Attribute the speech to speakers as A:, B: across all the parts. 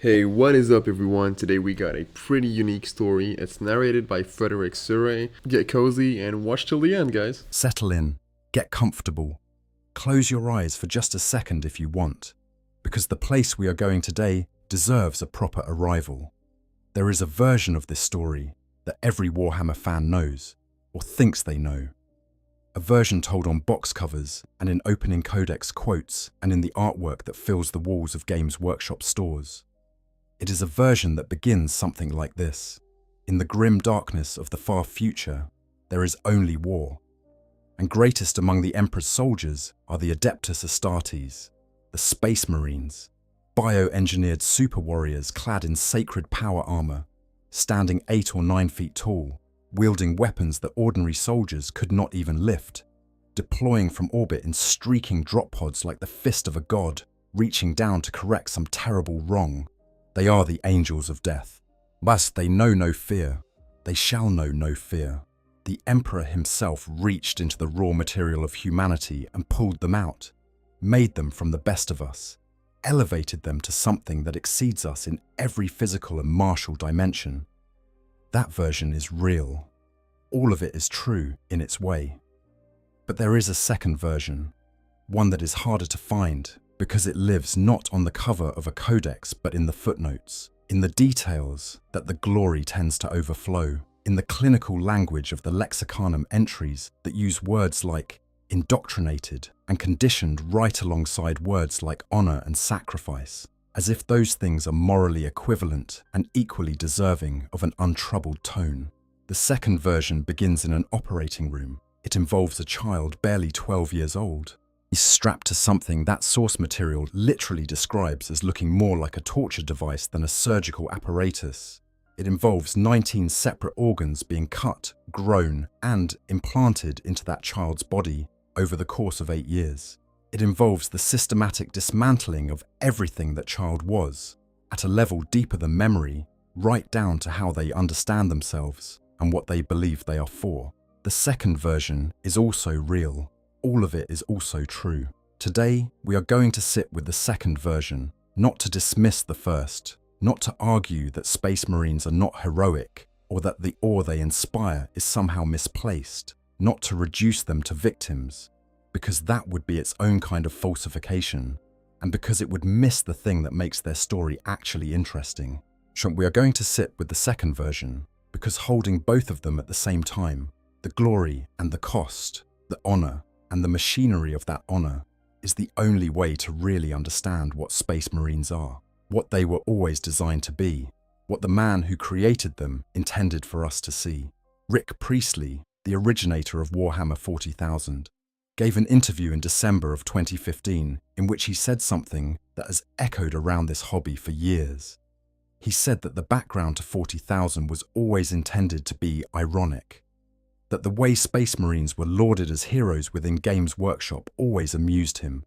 A: Hey, what is up, everyone? Today we got a pretty unique story. It's narrated by Frederick Surrey. Get cozy and watch till the end, guys.
B: Settle in, get comfortable, close your eyes for just a second if you want, because the place we are going today deserves a proper arrival. There is a version of this story that every Warhammer fan knows, or thinks they know. A version told on box covers and in opening codex quotes and in the artwork that fills the walls of Games Workshop stores. It is a version that begins something like this. In the grim darkness of the far future, there is only war. And greatest among the Emperor's soldiers are the Adeptus Astartes, the Space Marines, bio-engineered super warriors clad in sacred power armor, standing 8 or 9 feet tall, wielding weapons that ordinary soldiers could not even lift, deploying from orbit in streaking drop pods like the fist of a god, reaching down to correct some terrible wrong. They are the angels of death. But they know no fear. They shall know no fear. The Emperor himself reached into the raw material of humanity and pulled them out, made them from the best of us, elevated them to something that exceeds us in every physical and martial dimension. That version is real. All of it is true in its way. But there is a second version, one that is harder to find, because it lives not on the cover of a codex but in the footnotes, in the details that the glory tends to overflow, in the clinical language of the lexicanum entries that use words like indoctrinated and conditioned right alongside words like honor and sacrifice, as if those things are morally equivalent and equally deserving of an untroubled tone. The second version begins in an operating room. It involves a child barely 12 years old. He's strapped to something that source material literally describes as looking more like a torture device than a surgical apparatus. It involves 19 separate organs being cut, grown, and implanted into that child's body over the course of 8 years. It involves the systematic dismantling of everything that child was, at a level deeper than memory, right down to how they understand themselves and what they believe they are for. The second version is also real. All of it is also true. Today, we are going to sit with the second version, not to dismiss the first, not to argue that Space Marines are not heroic, or that the awe they inspire is somehow misplaced, not to reduce them to victims, because that would be its own kind of falsification, and because it would miss the thing that makes their story actually interesting. We are going to sit with the second version, because holding both of them at the same time, the glory and the cost, the honor, and the machinery of that honor is the only way to really understand what Space Marines are, what they were always designed to be, what the man who created them intended for us to see. Rick Priestley, the originator of Warhammer 40,000, gave an interview in December of 2015 in which he said something that has echoed around this hobby for years. He said that the background to 40,000 was always intended to be ironic, that the way Space Marines were lauded as heroes within Games Workshop always amused him,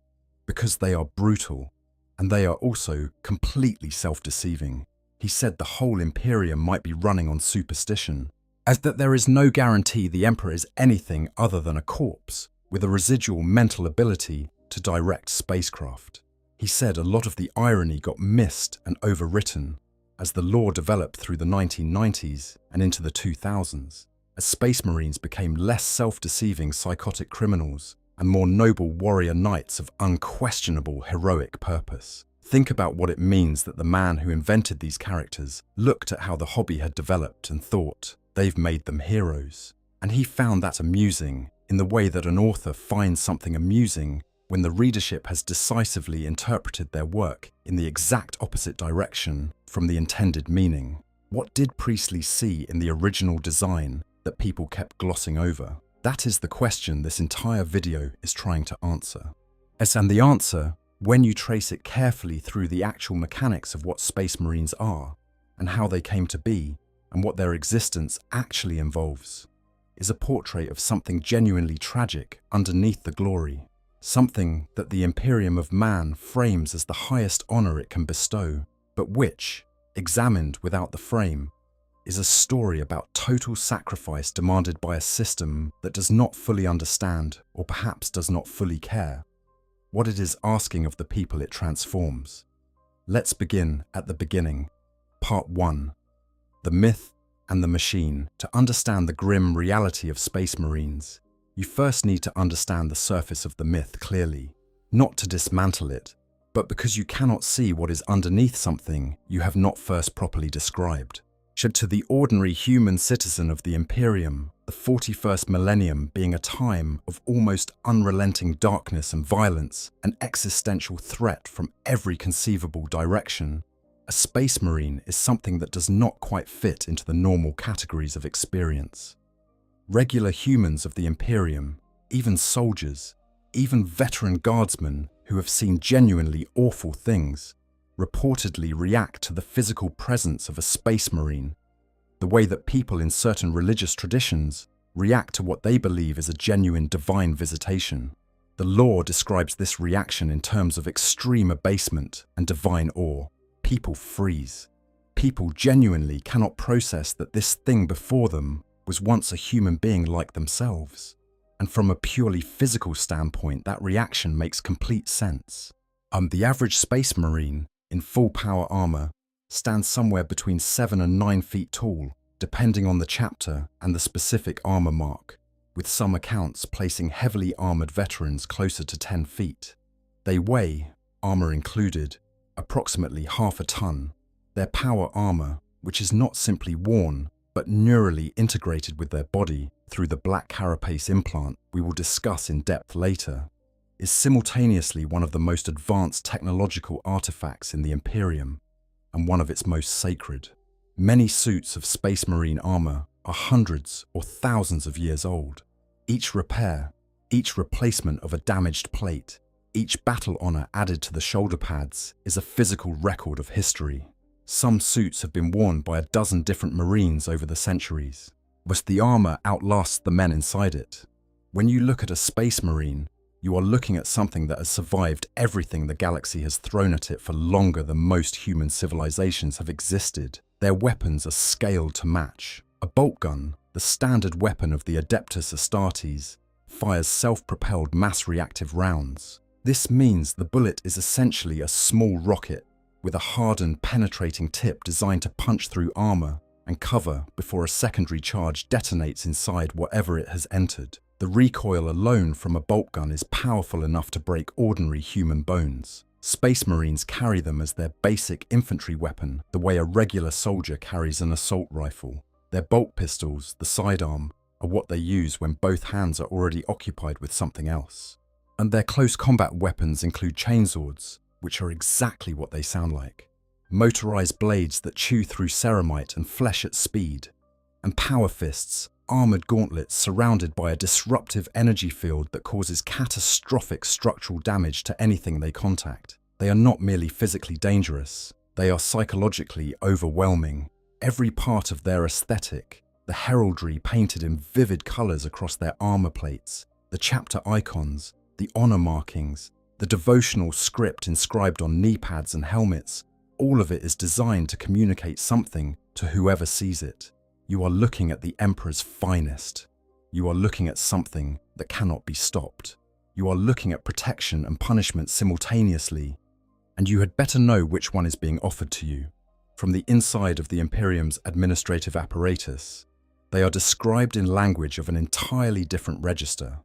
B: because they are brutal, and they are also completely self-deceiving. He said the whole Imperium might be running on superstition, as that there is no guarantee the Emperor is anything other than a corpse, with a residual mental ability to direct spacecraft. He said a lot of the irony got missed and overwritten, as the lore developed through the 1990s and into the 2000s. As Space Marines became less self-deceiving psychotic criminals and more noble warrior knights of unquestionable heroic purpose. Think about what it means that the man who invented these characters looked at how the hobby had developed and thought, they've made them heroes. And he found that amusing in the way that an author finds something amusing when the readership has decisively interpreted their work in the exact opposite direction from the intended meaning. What did Priestley see in the original design that people kept glossing over? That is the question this entire video is trying to answer. And the answer, when you trace it carefully through the actual mechanics of what Space Marines are, and how they came to be, and what their existence actually involves, is a portrait of something genuinely tragic underneath the glory, something that the Imperium of man frames as the highest honor it can bestow, but which, examined without the frame, is a story about total sacrifice demanded by a system that does not fully understand, or perhaps does not fully care, what it is asking of the people it transforms. Let's begin at the beginning. Part 1. The Myth and the Machine. To understand the grim reality of Space Marines, you first need to understand the surface of the myth clearly, not to dismantle it, but because you cannot see what is underneath something you have not first properly described. To the ordinary human citizen of the Imperium, the 41st millennium being a time of almost unrelenting darkness and violence, an existential threat from every conceivable direction, a Space Marine is something that does not quite fit into the normal categories of experience. Regular humans of the Imperium, even soldiers, even veteran guardsmen who have seen genuinely awful things, reportedly react to the physical presence of a Space Marine, the way that people in certain religious traditions react to what they believe is a genuine divine visitation. The lore describes this reaction in terms of extreme abasement and divine awe. People freeze. People genuinely cannot process that this thing before them was once a human being like themselves. And from a purely physical standpoint, that reaction makes complete sense. The average Space Marine in full power armor stands somewhere between 7 and 9 feet tall, depending on the chapter and the specific armor mark, with some accounts placing heavily armored veterans closer to 10 feet. They weigh, armor included, approximately half a ton. Their power armor, which is not simply worn, but neurally integrated with their body through the black carapace implant we will discuss in depth later, is simultaneously one of the most advanced technological artifacts in the Imperium and one of its most sacred. Many suits of Space Marine armor are hundreds or thousands of years old. Each repair, each replacement of a damaged plate, each battle honor added to the shoulder pads is a physical record of history. Some suits have been worn by a dozen different Marines over the centuries, but the armor outlasts the men inside it. When you look at a Space Marine, you are looking at something that has survived everything the galaxy has thrown at it for longer than most human civilizations have existed. Their weapons are scaled to match. A bolt gun, the standard weapon of the Adeptus Astartes, fires self-propelled mass-reactive rounds. This means the bullet is essentially a small rocket with a hardened, penetrating tip designed to punch through armor and cover before a secondary charge detonates inside whatever it has entered. The recoil alone from a bolt gun is powerful enough to break ordinary human bones. Space Marines carry them as their basic infantry weapon, the way a regular soldier carries an assault rifle. Their bolt pistols, the sidearm, are what they use when both hands are already occupied with something else. And their close combat weapons include chainswords, which are exactly what they sound like. Motorized blades that chew through ceramite and flesh at speed. And power fists, armored gauntlets surrounded by a disruptive energy field that causes catastrophic structural damage to anything they contact. They are not merely physically dangerous, they are psychologically overwhelming. Every part of their aesthetic, the heraldry painted in vivid colors across their armor plates, the chapter icons, the honor markings, the devotional script inscribed on knee pads and helmets, all of it is designed to communicate something to whoever sees it. You are looking at the Emperor's finest. You are looking at something that cannot be stopped. You are looking at protection and punishment simultaneously, and you had better know which one is being offered to you. From the inside of the Imperium's administrative apparatus, they are described in language of an entirely different register.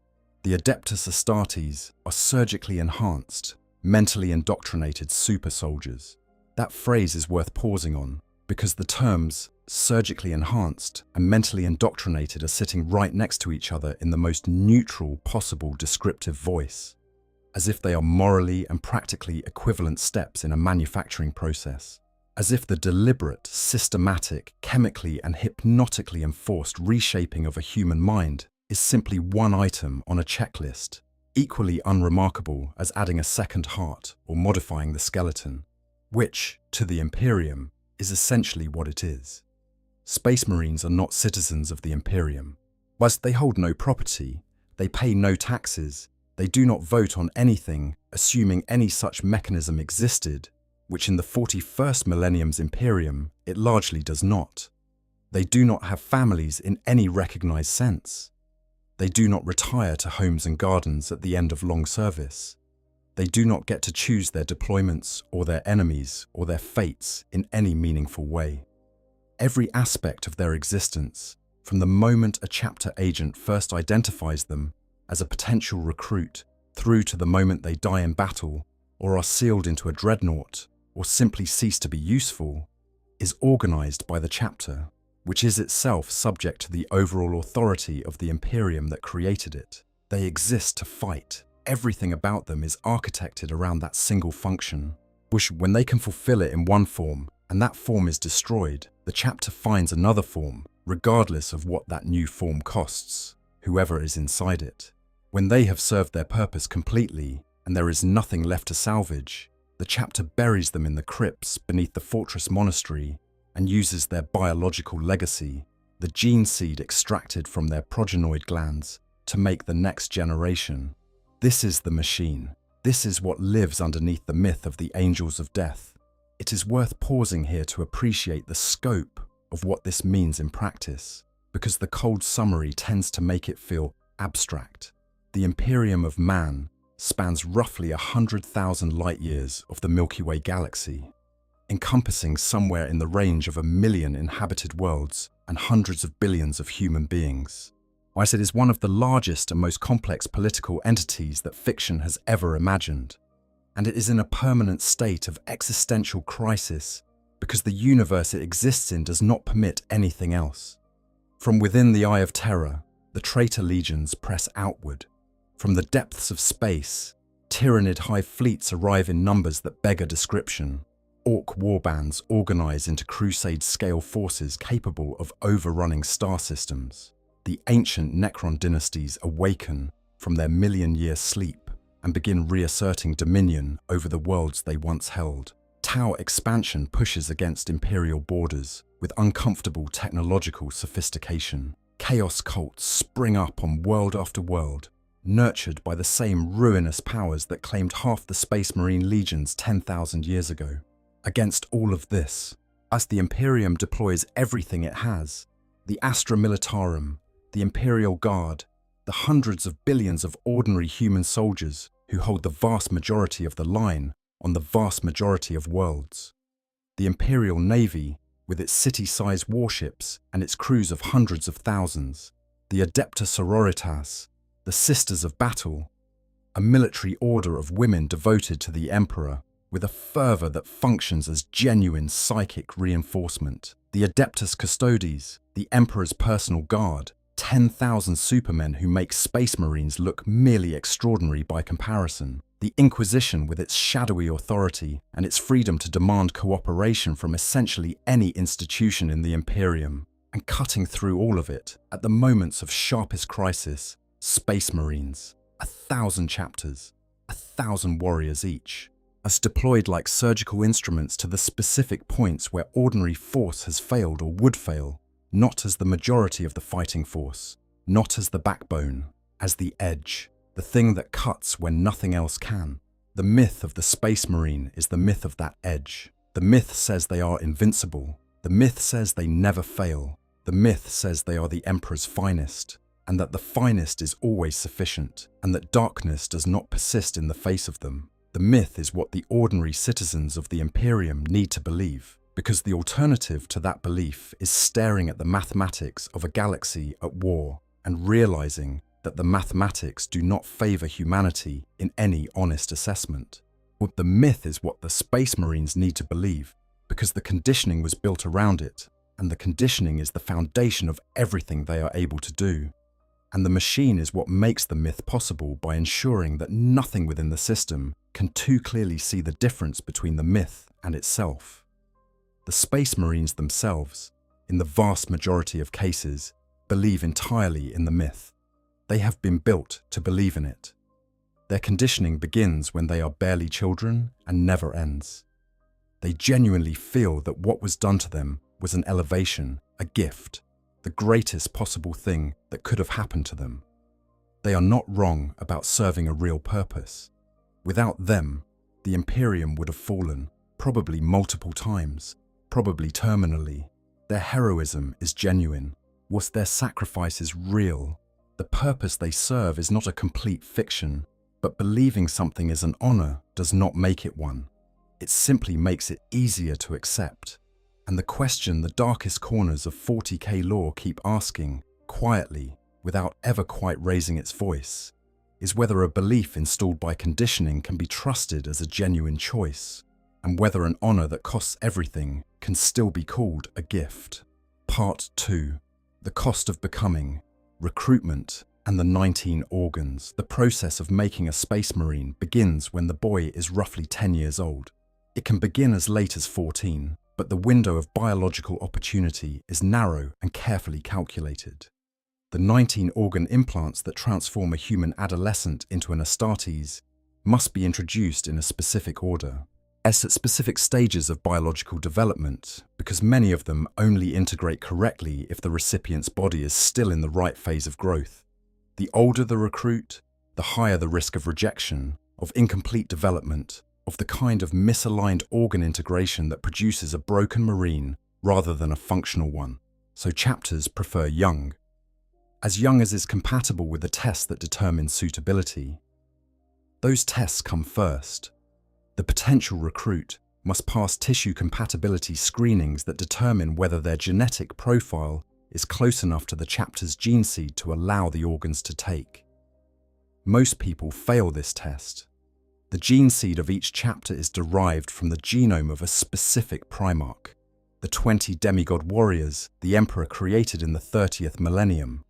B: The Adeptus Astartes are surgically enhanced, mentally indoctrinated super soldiers. That phrase is worth pausing on, because the terms surgically enhanced and mentally indoctrinated are sitting right next to each other in the most neutral possible descriptive voice, as if they are morally and practically equivalent steps in a manufacturing process, as if the deliberate, systematic, chemically and hypnotically enforced reshaping of a human mind is simply one item on a checklist, equally unremarkable as adding a second heart or modifying the skeleton, which, to the Imperium, is essentially what it is. Space Marines are not citizens of the Imperium. Whilst they hold no property, they pay no taxes, they do not vote on anything, assuming any such mechanism existed, which in the 41st millennium's Imperium it largely does not. They do not have families in any recognized sense. They do not retire to homes and gardens at the end of long service. They do not get to choose their deployments or their enemies or their fates in any meaningful way. Every aspect of their existence, from the moment a chapter agent first identifies them as a potential recruit, through to the moment they die in battle or are sealed into a dreadnought or simply cease to be useful, is organized by the chapter, which is itself subject to the overall authority of the Imperium that created it. They exist to fight. Everything about them is architected around that single function, which, when they can fulfill it in one form and that form is destroyed, the chapter finds another form, regardless of what that new form costs, whoever is inside it. When they have served their purpose completely and there is nothing left to salvage, the chapter buries them in the crypts beneath the fortress monastery and uses their biological legacy, the gene seed extracted from their progenoid glands, to make the next generation. This is the machine. This is what lives underneath the myth of the angels of death. It is worth pausing here to appreciate the scope of what this means in practice, because the cold summary tends to make it feel abstract. The Imperium of Man spans roughly 100,000 light-years of the Milky Way galaxy, encompassing somewhere in the range of 1 million inhabited worlds and hundreds of billions of human beings. Whilst it is one of the largest and most complex political entities that fiction has ever imagined, and it is in a permanent state of existential crisis because the universe it exists in does not permit anything else. From within the Eye of Terror, the traitor legions press outward. From the depths of space, tyrannid hive fleets arrive in numbers that beg a description. Orc warbands organize into crusade-scale forces capable of overrunning star systems. The ancient Necron dynasties awaken from their million-year sleep and begin reasserting dominion over the worlds they once held. Tau expansion pushes against imperial borders with uncomfortable technological sophistication. Chaos cults spring up on world after world, nurtured by the same ruinous powers that claimed half the Space Marine legions 10,000 years ago. Against all of this, as the Imperium deploys everything it has, the Astra Militarum, the Imperial Guard, the hundreds of billions of ordinary human soldiers who hold the vast majority of the line on the vast majority of worlds. The Imperial Navy, with its city-sized warships and its crews of hundreds of thousands. The Adepta Sororitas, the Sisters of Battle, a military order of women devoted to the Emperor, with a fervour that functions as genuine psychic reinforcement. The Adeptus Custodes, the Emperor's personal guard, 10,000 supermen who make Space Marines look merely extraordinary by comparison. The Inquisition with its shadowy authority and its freedom to demand cooperation from essentially any institution in the Imperium. And cutting through all of it, at the moments of sharpest crisis, Space Marines. 1,000 chapters, 1,000 warriors each, as deployed like surgical instruments to the specific points where ordinary force has failed or would fail, not as the majority of the fighting force, not as the backbone, as the edge, the thing that cuts when nothing else can. The myth of the Space Marine is the myth of that edge. The myth says they are invincible. The myth says they never fail. The myth says they are the Emperor's finest, and that the finest is always sufficient, and that darkness does not persist in the face of them. The myth is what the ordinary citizens of the Imperium need to believe, because the alternative to that belief is staring at the mathematics of a galaxy at war and realizing that the mathematics do not favor humanity in any honest assessment. But the myth is what the Space Marines need to believe, because the conditioning was built around it, and the conditioning is the foundation of everything they are able to do. And the machine is what makes the myth possible by ensuring that nothing within the system can too clearly see the difference between the myth and itself. The Space Marines themselves, in the vast majority of cases, believe entirely in the myth. They have been built to believe in it. Their conditioning begins when they are barely children and never ends. They genuinely feel that what was done to them was an elevation, a gift, the greatest possible thing that could have happened to them. They are not wrong about serving a real purpose. Without them, the Imperium would have fallen, probably multiple times, probably terminally. Their heroism is genuine. Was their sacrifice is real. The purpose they serve is not a complete fiction. But believing something is an honor does not make it one. It simply makes it easier to accept. And the question the darkest corners of 40k lore keep asking, quietly, without ever quite raising its voice, is whether a belief installed by conditioning can be trusted as a genuine choice, and whether an honor that costs everything can still be called a gift. Part 2. The cost of becoming, recruitment, and the 19 organs. The process of making a space marine begins when the boy is roughly 10 years old. It can begin as late as 14, but the window of biological opportunity is narrow and carefully calculated. The 19 organ implants that transform a human adolescent into an Astartes must be introduced in a specific order, as at specific stages of biological development, because many of them only integrate correctly if the recipient's body is still in the right phase of growth. The older the recruit, the higher the risk of rejection, of incomplete development, of the kind of misaligned organ integration that produces a broken marine rather than a functional one. So chapters prefer young as is compatible with the tests that determine suitability. Those tests come first. The potential recruit must pass tissue compatibility screenings that determine whether their genetic profile is close enough to the chapter's gene seed to allow the organs to take. Most people fail this test. The gene seed of each chapter is derived from the genome of a specific Primarch, the 20 demigod warriors the Emperor created in the 30th Millennium,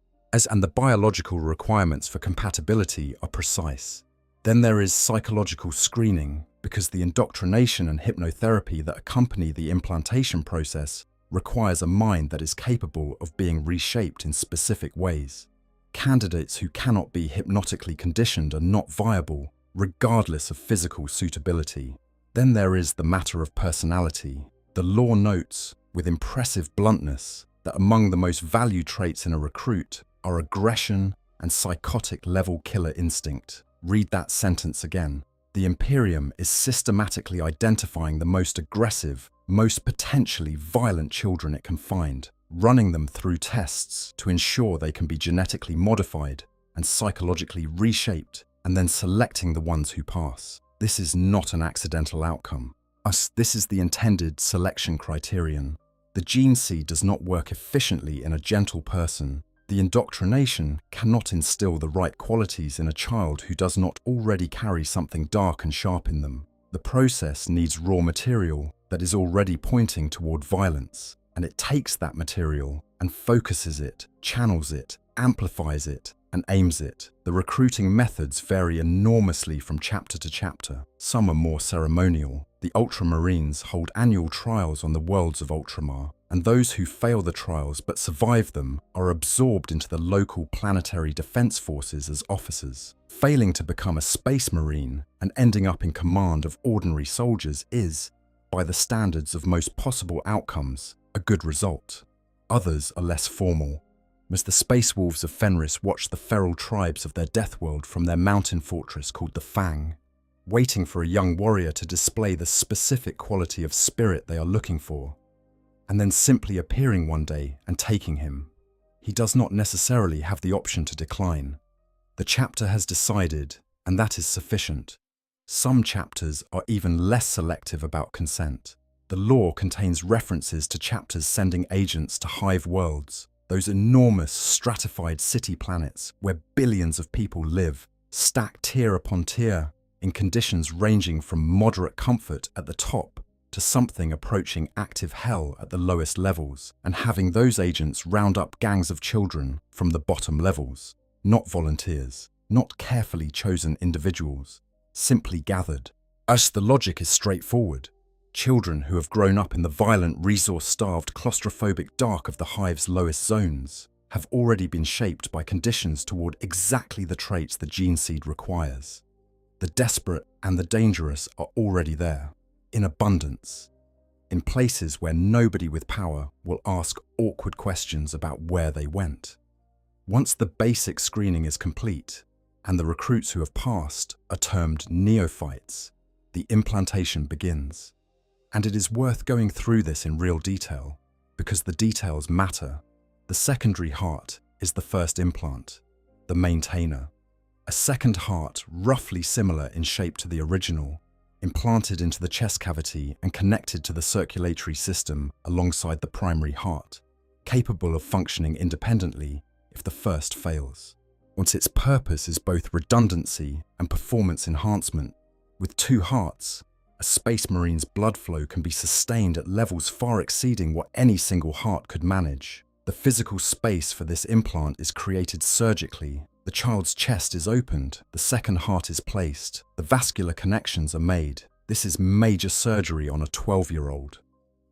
B: and the biological requirements for compatibility are precise. Then there is psychological screening, because the indoctrination and hypnotherapy that accompany the implantation process requires a mind that is capable of being reshaped in specific ways. Candidates who cannot be hypnotically conditioned are not viable, regardless of physical suitability. Then there is the matter of personality. The lore notes, with impressive bluntness, that among the most valued traits in a recruit are aggression and psychotic level killer instinct. Read that sentence again. The Imperium is systematically identifying the most aggressive, most potentially violent children it can find, running them through tests to ensure they can be genetically modified and psychologically reshaped, and then selecting the ones who pass. This is not an accidental outcome. This is the intended selection criterion. The gene seed does not work efficiently in a gentle person. The indoctrination cannot instill the right qualities in a child who does not already carry something dark and sharp in them. The process needs raw material that is already pointing toward violence, and it takes that material and focuses it, channels it, amplifies it, and aims it. The recruiting methods vary enormously from chapter to chapter. Some are more ceremonial. The Ultramarines hold annual trials on the worlds of Ultramar, and those who fail the trials but survive them are absorbed into the local planetary defense forces as officers. Failing to become a space marine and ending up in command of ordinary soldiers is, by the standards of most possible outcomes, a good result. Others are less formal. As the space wolves of Fenris watch the feral tribes of their death world from their mountain fortress called the Fang, waiting for a young warrior to display the specific quality of spirit they are looking for, and then simply appearing one day and taking him. He does not necessarily have the option to decline. The chapter has decided, and that is sufficient. Some chapters are even less selective about consent. The lore contains references to chapters sending agents to hive worlds, those enormous stratified city planets where billions of people live, stacked tier upon tier, in conditions ranging from moderate comfort at the top to something approaching active hell at the lowest levels, and having those agents round up gangs of children from the bottom levels. Not volunteers, not carefully chosen individuals, simply gathered. As the logic is straightforward. Children who have grown up in the violent, resource-starved, claustrophobic dark of the hive's lowest zones have already been shaped by conditions toward exactly the traits the gene seed requires. The desperate and the dangerous are already there, in abundance, in places where nobody with power will ask awkward questions about where they went. Once the basic screening is complete, and the recruits who have passed are termed neophytes, the implantation begins. And it is worth going through this in real detail, because the details matter. The secondary heart is the first implant, the maintainer. A second heart, roughly similar in shape to the original, implanted into the chest cavity and connected to the circulatory system alongside the primary heart, capable of functioning independently if the first fails. Once its purpose is both redundancy and performance enhancement, with two hearts, a Space Marine's blood flow can be sustained at levels far exceeding what any single heart could manage. The physical space for this implant is created surgically. The child's chest is opened, the second heart is placed, the vascular connections are made. This is major surgery on a 12-year-old.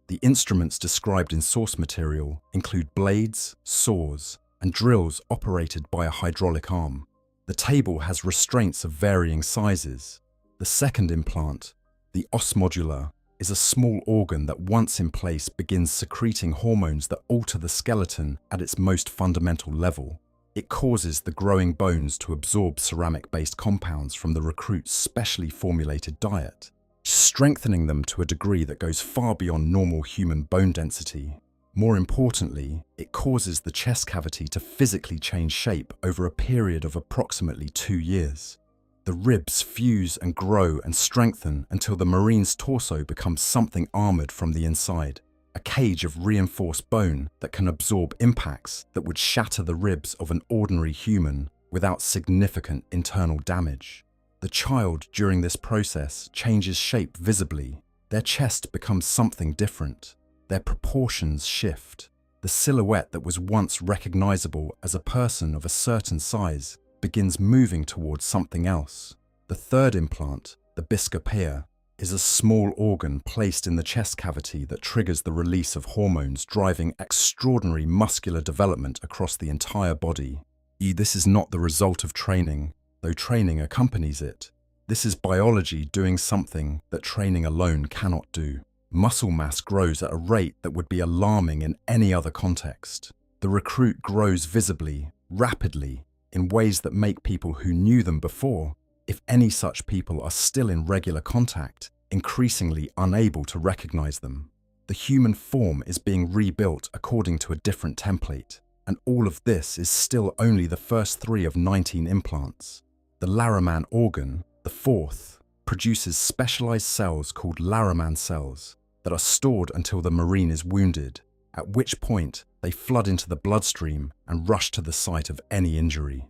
B: The instruments described in source material include blades, saws, and drills operated by a hydraulic arm. The table has restraints of varying sizes. The second implant, the os modula, is a small organ that once in place begins secreting hormones that alter the skeleton at its most fundamental level. It causes the growing bones to absorb ceramic-based compounds from the recruit's specially formulated diet, strengthening them to a degree that goes far beyond normal human bone density. More importantly, it causes the chest cavity to physically change shape over a period of approximately 2 years. The ribs fuse and grow and strengthen until the Marine's torso becomes something armored from the inside, a cage of reinforced bone that can absorb impacts that would shatter the ribs of an ordinary human without significant internal damage. The child during this process changes shape visibly. Their chest becomes something different. Their proportions shift. The silhouette that was once recognizable as a person of a certain size begins moving towards something else. The third implant, the biscopea, is a small organ placed in the chest cavity that triggers the release of hormones driving extraordinary muscular development across the entire body. This is not the result of training, though training accompanies it. This is biology doing something that training alone cannot do. Muscle mass grows at a rate that would be alarming in any other context. The recruit grows visibly, rapidly, in ways that make people who knew them before, if any such people are still in regular contact, increasingly unable to recognize them. The human form is being rebuilt according to a different template, and all of this is still only the first 3 of 19 implants. The Laraman organ, the fourth, produces specialized cells called Laraman cells that are stored until the Marine is wounded, at which point they flood into the bloodstream and rush to the site of any injury.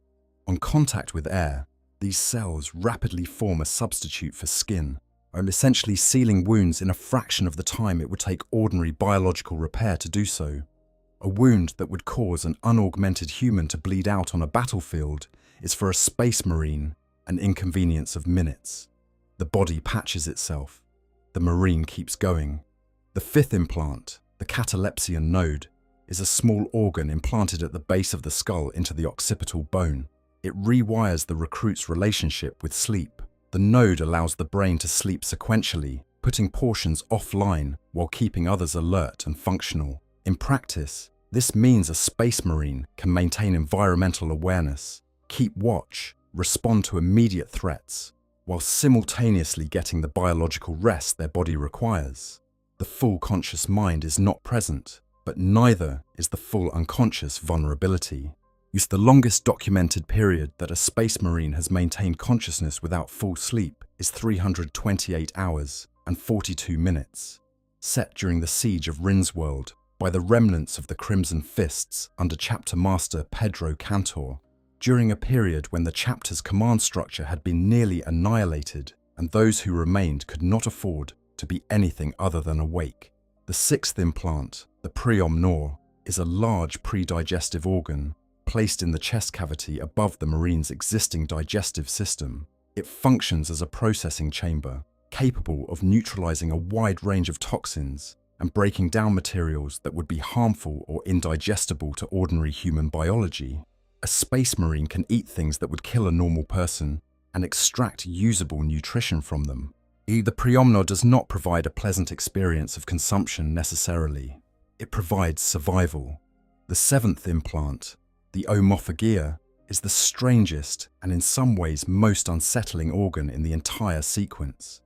B: On contact with air, these cells rapidly form a substitute for skin, and essentially sealing wounds in a fraction of the time it would take ordinary biological repair to do so. A wound that would cause an unaugmented human to bleed out on a battlefield is for a Space Marine an inconvenience of minutes. The body patches itself. The Marine keeps going. The fifth implant, the catalepsian node, is a small organ implanted at the base of the skull into the occipital bone. It rewires the recruit's relationship with sleep. The node allows the brain to sleep sequentially, putting portions offline while keeping others alert and functional. In practice, this means a Space Marine can maintain environmental awareness, keep watch, respond to immediate threats, while simultaneously getting the biological rest their body requires. The full conscious mind is not present, but neither is the full unconscious vulnerability. The longest documented period that a Space Marine has maintained consciousness without full sleep is 328 hours and 42 minutes, set during the siege of Rindsworld by the remnants of the Crimson Fists under Chapter Master Pedro Cantor, during a period when the chapter's command structure had been nearly annihilated and those who remained could not afford to be anything other than awake. The sixth implant, the Priom Nor, is a large pre-digestive organ placed in the chest cavity above the Marine's existing digestive system. It functions as a processing chamber, capable of neutralizing a wide range of toxins and breaking down materials that would be harmful or indigestible to ordinary human biology. A Space Marine can eat things that would kill a normal person and extract usable nutrition from them. The Priomnor does not provide a pleasant experience of consumption necessarily. It provides survival. The seventh implant, the Omophagia, is the strangest and in some ways most unsettling organ in the entire sequence.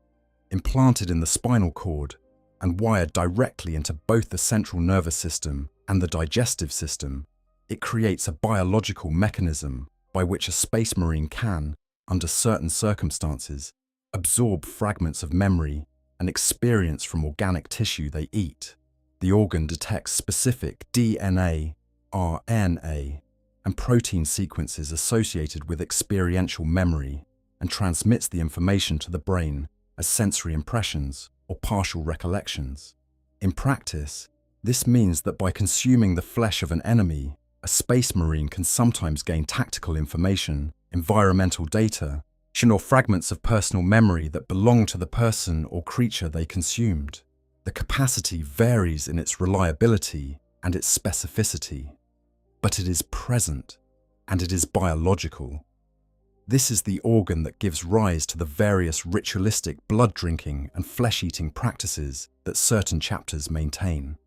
B: Implanted in the spinal cord and wired directly into both the central nervous system and the digestive system, it creates a biological mechanism by which a space marine can, under certain circumstances, absorb fragments of memory and experience from organic tissue they eat. The organ detects specific DNA, RNA, and protein sequences associated with experiential memory and transmits the information to the brain as sensory impressions or partial recollections. In practice, this means that by consuming the flesh of an enemy, a space marine can sometimes gain tactical information, environmental data, or fragments of personal memory that belong to the person or creature they consumed. The capacity varies in its reliability and its specificity, but it is present and it is biological. This is the organ that gives rise to the various ritualistic blood-drinking and flesh-eating practices that certain chapters maintain.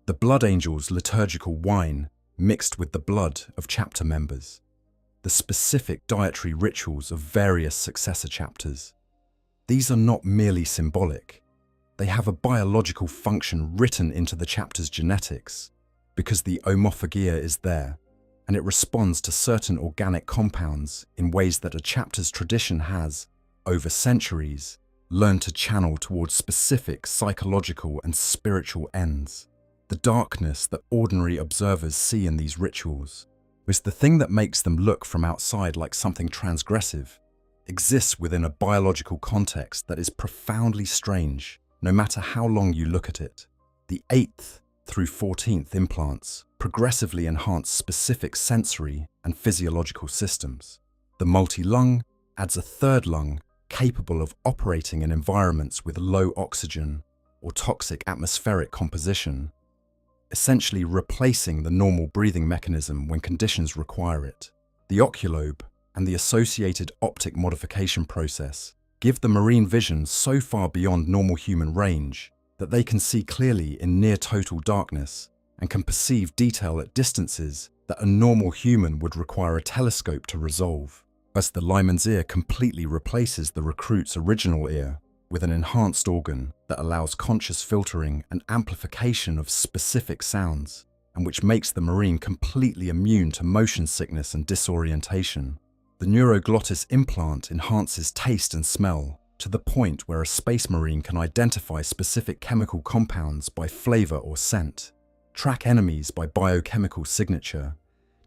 B: The Blood Angel's liturgical wine mixed with the blood of chapter members. The specific dietary rituals of various successor chapters. These are not merely symbolic. They have a biological function written into the chapter's genetics, because the homophagia is there, and it responds to certain organic compounds in ways that a chapter's tradition has, over centuries, learned to channel towards specific psychological and spiritual ends. The darkness that ordinary observers see in these rituals, is the thing that makes them look from outside like something transgressive, exists within a biological context that is profoundly strange, no matter how long you look at it. The 8th through 14th implants progressively enhance specific sensory and physiological systems. The multi-lung adds a third lung capable of operating in environments with low oxygen or toxic atmospheric composition, essentially replacing the normal breathing mechanism when conditions require it. The oculobe and the associated optic modification process give the marine vision so far beyond normal human range that they can see clearly in near total darkness and can perceive detail at distances that a normal human would require a telescope to resolve. As the lineman's ear completely replaces the recruit's original ear with an enhanced organ that allows conscious filtering and amplification of specific sounds, and which makes the marine completely immune to motion sickness and disorientation. The neuroglottis implant enhances taste and smell to the point where a space marine can identify specific chemical compounds by flavor or scent, track enemies by biochemical signature,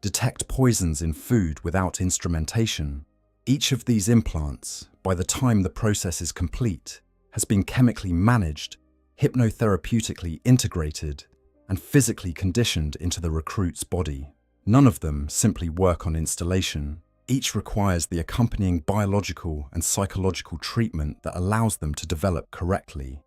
B: detect poisons in food without instrumentation. Each of these implants, by the time the process is complete, has been chemically managed, hypnotherapeutically integrated, and physically conditioned into the recruit's body. None of them simply work on installation. Each requires the accompanying biological and psychological treatment that allows them to develop correctly.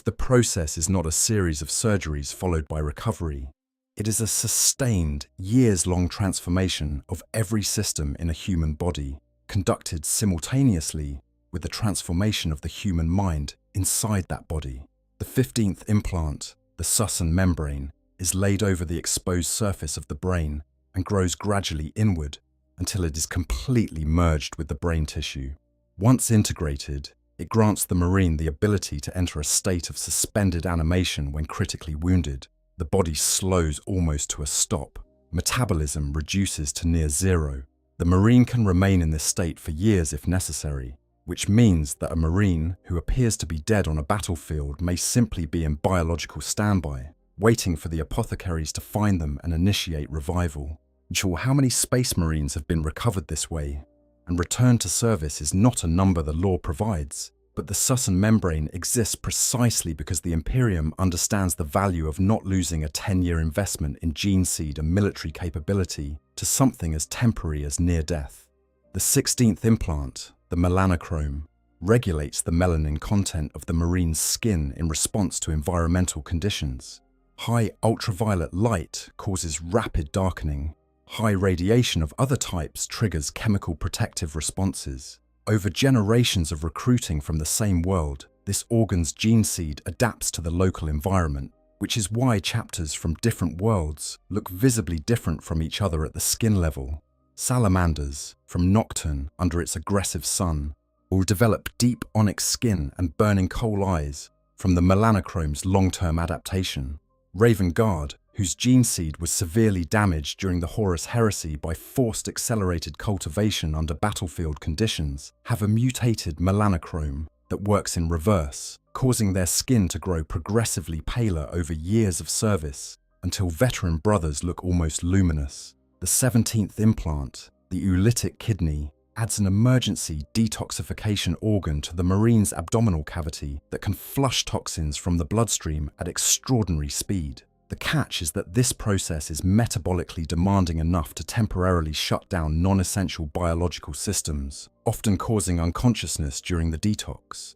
B: The process is not a series of surgeries followed by recovery. It is a sustained, years-long transformation of every system in a human body, conducted simultaneously with the transformation of the human mind inside that body. The 15th implant, the Susan membrane, is laid over the exposed surface of the brain and grows gradually inward until it is completely merged with the brain tissue. Once integrated, it grants the marine the ability to enter a state of suspended animation when critically wounded. The body slows almost to a stop. Metabolism reduces to near zero. The marine can remain in this state for years if necessary, which means that a marine who appears to be dead on a battlefield may simply be in biological standby, waiting for the apothecaries to find them and initiate revival. How many space marines have been recovered this way? And return to service is not a number the law provides, but the Susan membrane exists precisely because the Imperium understands the value of not losing a 10-year investment in gene seed and military capability to something as temporary as near death. The 16th implant, the melanochrome, regulates the melanin content of the marine's skin in response to environmental conditions. High ultraviolet light causes rapid darkening. High radiation of other types triggers chemical protective responses. Over generations of recruiting from the same world, this organ's gene seed adapts to the local environment, which is why chapters from different worlds look visibly different from each other at the skin level. Salamanders, from Nocturne under its aggressive sun, will develop deep onyx skin and burning coal eyes from the melanochrome's long-term adaptation. Raven Guard, whose gene seed was severely damaged during the Horus Heresy by forced accelerated cultivation under battlefield conditions, have a mutated melanochrome that works in reverse, causing their skin to grow progressively paler over years of service until veteran brothers look almost luminous. The 17th implant, the oolitic kidney, adds an emergency detoxification organ to the Marine's abdominal cavity that can flush toxins from the bloodstream at extraordinary speed. The catch is that this process is metabolically demanding enough to temporarily shut down non-essential biological systems, often causing unconsciousness during the detox.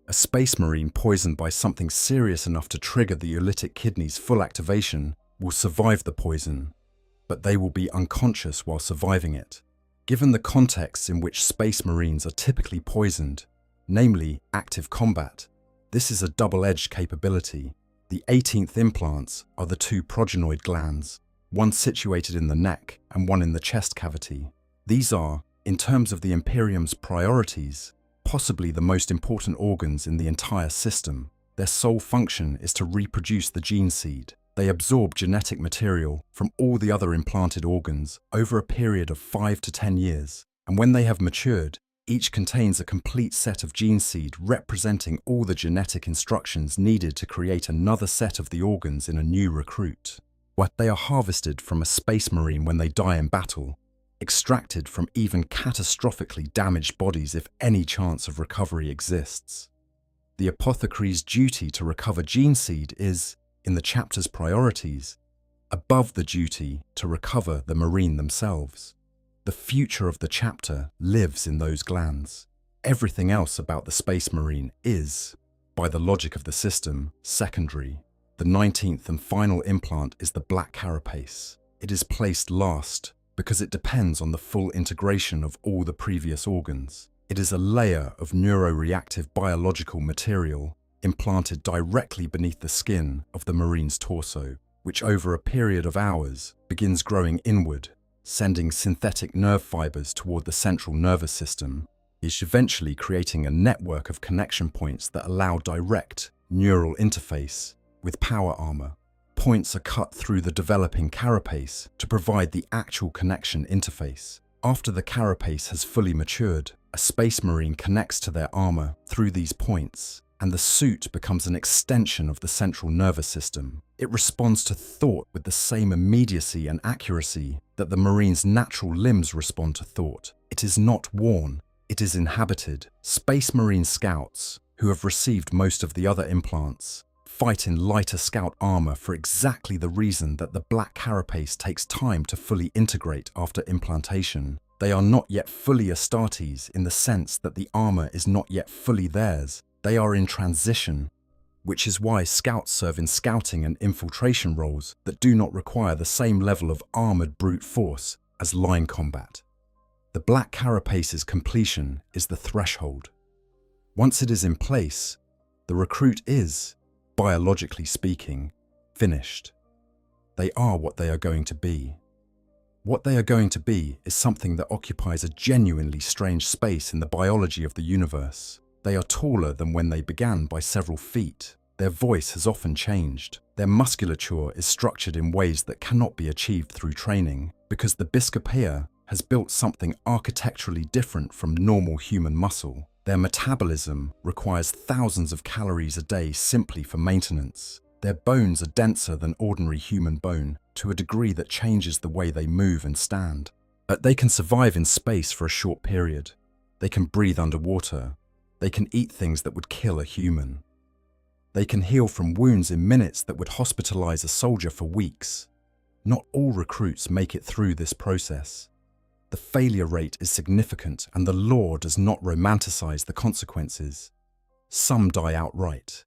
B: A space marine poisoned by something serious enough to trigger the oolitic kidney's full activation will survive the poison, but they will be unconscious while surviving it. Given the contexts in which space marines are typically poisoned, namely active combat, this is a double-edged capability. The 18th implants are the two progenoid glands, one situated in the neck and one in the chest cavity. These are, in terms of the Imperium's priorities, possibly the most important organs in the entire system. Their sole function is to reproduce the gene seed. They absorb genetic material from all the other implanted organs over a period of 5 to 10 years, and when they have matured, each contains a complete set of gene seed representing all the genetic instructions needed to create another set of the organs in a new recruit. What they are harvested from a space marine when they die in battle, extracted from even catastrophically damaged bodies if any chance of recovery exists. The apothecary's duty to recover gene seed is, in the chapter's priorities, above the duty to recover the marine themselves. The future of the chapter lives in those glands. Everything else about the space marine is, by the logic of the system, secondary. The 19th and final implant is the black carapace. It is placed last because it depends on the full integration of all the previous organs. It is a layer of neuroreactive biological material implanted directly beneath the skin of the marine's torso, which over a period of hours begins growing inward, sending synthetic nerve fibers toward the central nervous system, eventually creating a network of connection points that allow direct neural interface with power armor. Points are cut through the developing carapace to provide the actual connection interface. After the carapace has fully matured, a space marine connects to their armor through these points, and the suit becomes an extension of the central nervous system. It responds to thought with the same immediacy and accuracy that the marine's natural limbs respond to thought. It is not worn, it is inhabited. Space Marine scouts, who have received most of the other implants, fight in lighter scout armor for exactly the reason that the black carapace takes time to fully integrate after implantation. They are not yet fully Astartes in the sense that the armor is not yet fully theirs. They are in transition, which is why scouts serve in scouting and infiltration roles that do not require the same level of armored brute force as line combat. The black carapace's completion is the threshold. Once it is in place, the recruit is, biologically speaking, finished. They are what they are going to be. What they are going to be is something that occupies a genuinely strange space in the biology of the universe. They are taller than when they began by several feet. Their voice has often changed. Their musculature is structured in ways that cannot be achieved through training, because the Biscopea has built something architecturally different from normal human muscle. Their metabolism requires thousands of calories a day simply for maintenance. Their bones are denser than ordinary human bone to a degree that changes the way they move and stand. But they can survive in space for a short period. They can breathe underwater. They can eat things that would kill a human. They can heal from wounds in minutes that would hospitalize a soldier for weeks. Not all recruits make it through this process. The failure rate is significant and the law does not romanticize the consequences. Some die outright.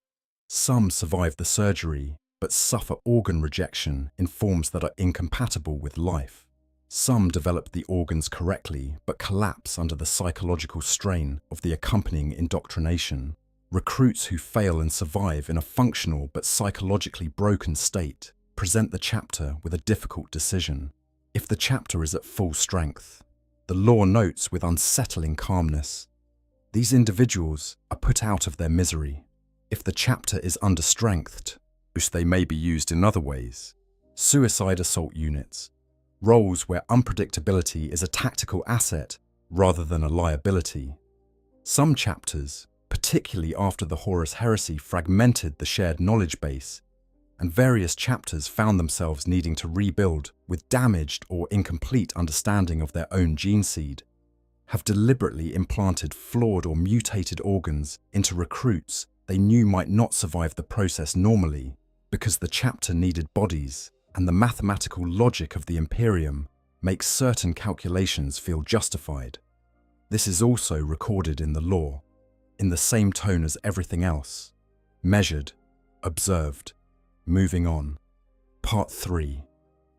B: Some survive the surgery, but suffer organ rejection in forms that are incompatible with life. Some develop the organs correctly, but collapse under the psychological strain of the accompanying indoctrination. Recruits who fail and survive in a functional but psychologically broken state present the chapter with a difficult decision. If the chapter is at full strength, the law notes with unsettling calmness, these individuals are put out of their misery. If the chapter is understrengthed, which they may be used in other ways, Suicide assault units, roles where unpredictability is a tactical asset rather than a liability. Some chapters, particularly after the Horus Heresy, fragmented the shared knowledge base, and various chapters found themselves needing to rebuild with damaged or incomplete understanding of their own gene seed, have deliberately implanted flawed or mutated organs into recruits they knew might not survive the process normally because the chapter needed bodies, and the mathematical logic of the Imperium makes certain calculations feel justified. This is also recorded in the law, in the same tone as everything else. Measured, observed, moving on. Part 3.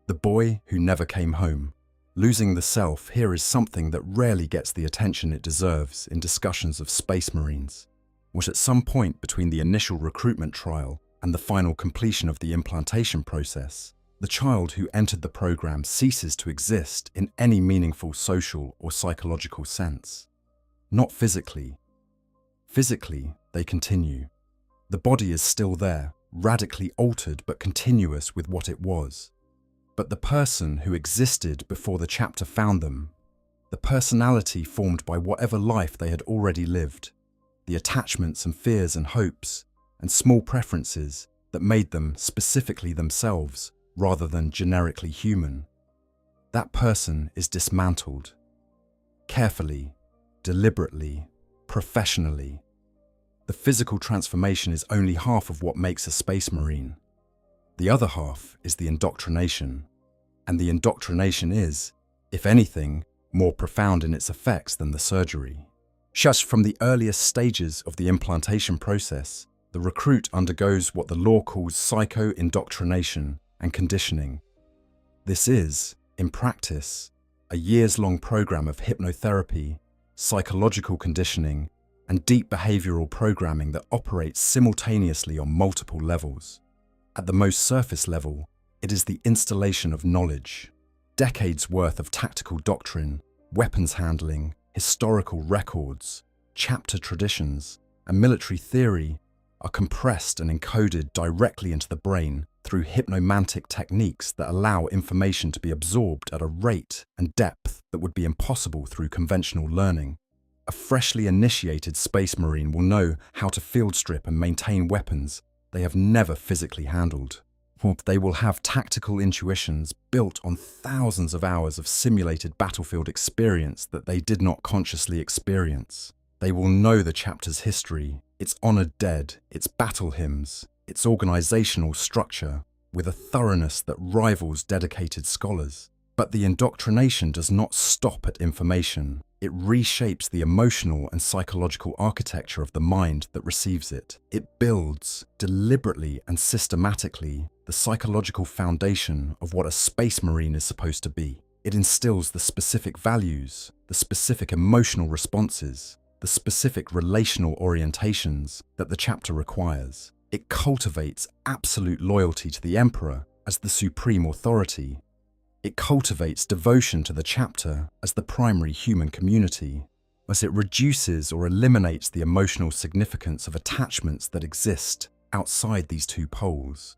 B: The boy who never came home. Losing the self here is something that rarely gets the attention it deserves in discussions of Space Marines. What at some point between the initial recruitment trial and the final completion of the implantation process, the child who entered the program ceases to exist in any meaningful social or psychological sense. Not physically. Physically, they continue. The body is still there, radically altered but continuous with what it was. But the person who existed before the chapter found them, the personality formed by whatever life they had already lived, the attachments and fears and hopes and small preferences that made them specifically themselves rather than generically human, that person is dismantled. Carefully, deliberately, professionally. The physical transformation is only half of what makes a Space Marine. The other half is the indoctrination, and the indoctrination is, if anything, more profound in its effects than the surgery. Just from the earliest stages of the implantation process, the recruit undergoes what the law calls psycho-indoctrination and conditioning. This is, in practice, a years-long program of hypnotherapy, psychological conditioning, and deep behavioral programming that operates simultaneously on multiple levels. At the most surface level, it is the installation of knowledge. Decades worth of tactical doctrine, weapons handling, historical records, chapter traditions, and military theory are compressed and encoded directly into the brain through hypnomantic techniques that allow information to be absorbed at a rate and depth that would be impossible through conventional learning. A freshly initiated Space Marine will know how to field strip and maintain weapons they have never physically handled. They will have tactical intuitions built on thousands of hours of simulated battlefield experience that they did not consciously experience. They will know the chapter's history, its honored dead, its battle hymns, its organizational structure, with a thoroughness that rivals dedicated scholars. But the indoctrination does not stop at information. It reshapes the emotional and psychological architecture of the mind that receives it. It builds, deliberately and systematically, the psychological foundation of what a Space Marine is supposed to be. It instills the specific values, the specific emotional responses, the specific relational orientations that the chapter requires. It cultivates absolute loyalty to the Emperor as the supreme authority. It cultivates devotion to the chapter as the primary human community, as it reduces or eliminates the emotional significance of attachments that exist outside these two poles.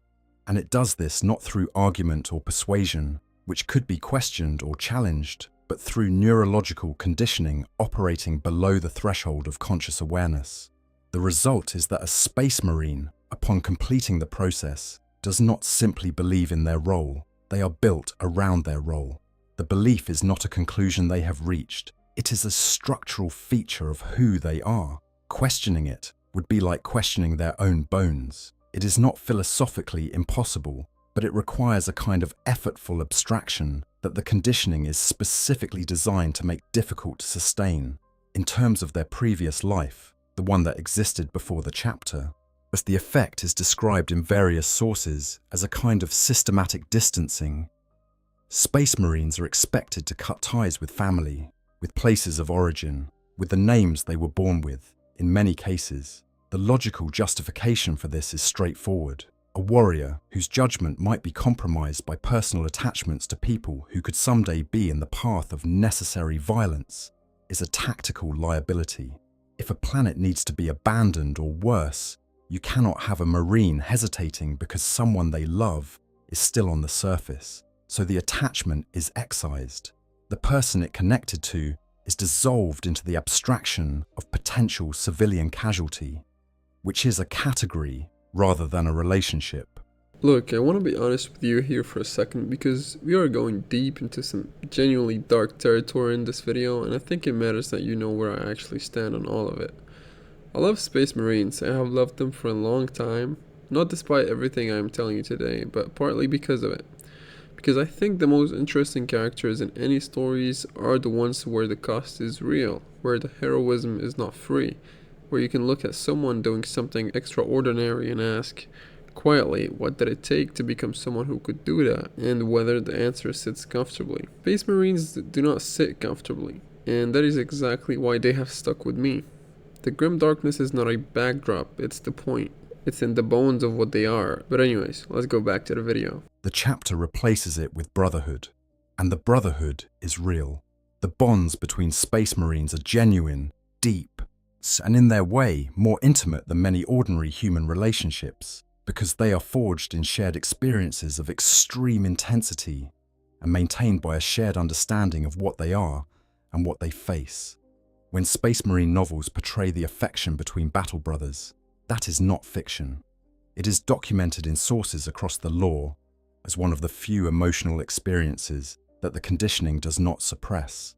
B: And it does this not through argument or persuasion, which could be questioned or challenged, but through neurological conditioning operating below the threshold of conscious awareness. The result is that a Space Marine, upon completing the process, does not simply believe in their role. They are built around their role. The belief is not a conclusion they have reached. It is a structural feature of who they are. Questioning it would be like questioning their own bones. It is not philosophically impossible, but it requires a kind of effortful abstraction that the conditioning is specifically designed to make difficult to sustain in terms of their previous life, the one that existed before the chapter. As the effect is described in various sources as a kind of systematic distancing. Space Marines are expected to cut ties with family, with places of origin, with the names they were born with, in many cases. The logical justification for this is straightforward. A warrior whose judgment might be compromised by personal attachments to people who could someday be in the path of necessary violence is a tactical liability. If a planet needs to be abandoned or worse, you cannot have a Marine hesitating because someone they love is still on the surface, so the attachment is excised. The person it connected to is dissolved into the abstraction of potential civilian casualty, which is a category rather than a relationship.
A: Look, I want to be honest with you here for a second because we are going deep into some genuinely dark territory in this video, and I think it matters that you know where I actually stand on all of it. I love Space Marines. I have loved them for a long time, not despite everything I am telling you today, but partly because of it. Because I think the most interesting characters in any stories are the ones where the cost is real, where the heroism is not free, where you can look at someone doing something extraordinary and ask, quietly, what did it take to become someone who could do that, and whether the answer sits comfortably. Space Marines do not sit comfortably, and that is exactly why they have stuck with me. The grim darkness is not a backdrop, it's the point. It's in the bones of what they are. But anyways, let's go back to the video.
B: The chapter replaces it with brotherhood, and the brotherhood is real. The bonds between Space Marines are genuine, deep, and in their way more intimate than many ordinary human relationships, because they are forged in shared experiences of extreme intensity and maintained by a shared understanding of what they are and what they face. When Space Marine novels portray the affection between battle brothers, that is not fiction. It is documented in sources across the lore as one of the few emotional experiences that the conditioning does not suppress.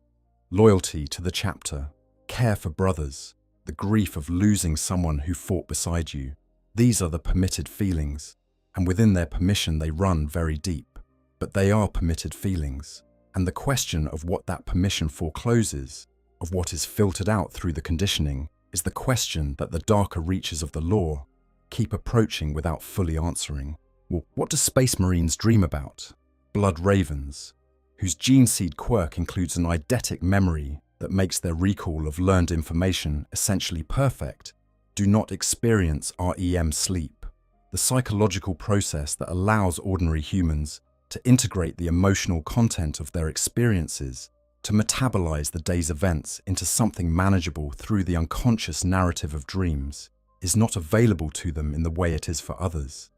B: Loyalty to the chapter, care for brothers, the grief of losing someone who fought beside you. These are the permitted feelings, and within their permission they run very deep. But they are permitted feelings, and the question of what that permission forecloses, of what is filtered out through the conditioning, is the question that the darker reaches of the lore keep approaching without fully answering. Well, what do Space Marines dream about? Blood Ravens, whose gene seed quirk includes an eidetic memory that makes their recall of learned information essentially perfect, do not experience REM sleep, the psychological process that allows ordinary humans to integrate the emotional content of their experiences, to metabolize the day's events into something manageable through the unconscious narrative of dreams, is not available to them in the way it is for others.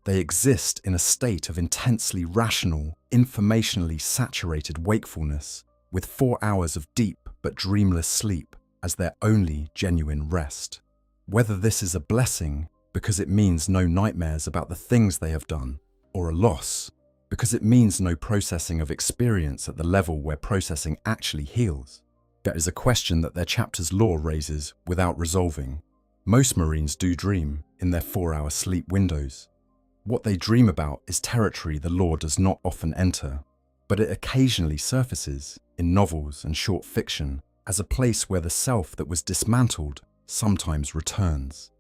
B: They exist in a state of intensely rational, informationally saturated wakefulness, with 4 hours of deep but dreamless sleep as their only genuine rest. Whether this is a blessing because it means no nightmares about the things they have done, or a loss because it means no processing of experience at the level where processing actually heals, that is a question that their chapter's lore raises without resolving. Most Marines do dream in their 4-hour sleep windows. What they dream about is territory the lore does not often enter, but it occasionally surfaces in novels and short fiction as a place where the self that was dismantled sometimes returns.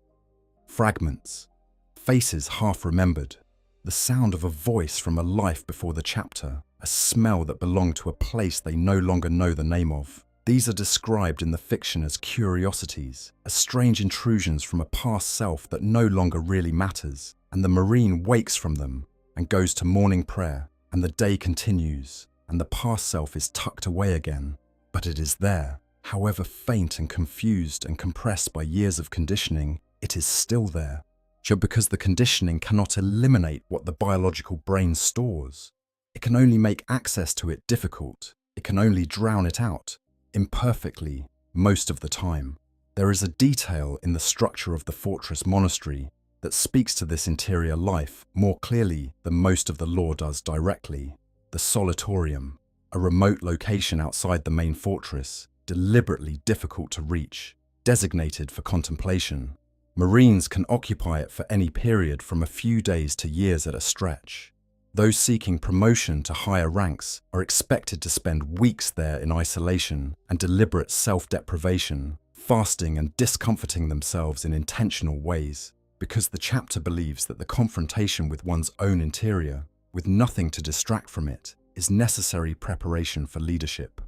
B: Fragments, faces half remembered, the sound of a voice from a life before the chapter, a smell that belonged to a place they no longer know the name of. These are described in the fiction as curiosities, as strange intrusions from a past self that no longer really matters, and the Marine wakes from them and goes to morning prayer, and the day continues, and the past self is tucked away again, but it is there. However faint and confused and compressed by years of conditioning, it is still there. Just because the conditioning cannot eliminate what the biological brain stores. It can only make access to it difficult. It can only drown it out, imperfectly, most of the time. There is a detail in the structure of the fortress monastery that speaks to this interior life more clearly than most of the lore does directly. The Solitorium, a remote location outside the main fortress, deliberately difficult to reach, designated for contemplation. Marines can occupy it for any period from a few days to years at a stretch. Those seeking promotion to higher ranks are expected to spend weeks there in isolation and deliberate self-deprivation, fasting and discomforting themselves in intentional ways, because the chapter believes that the confrontation with one's own interior, with nothing to distract from it, is necessary preparation for leadership.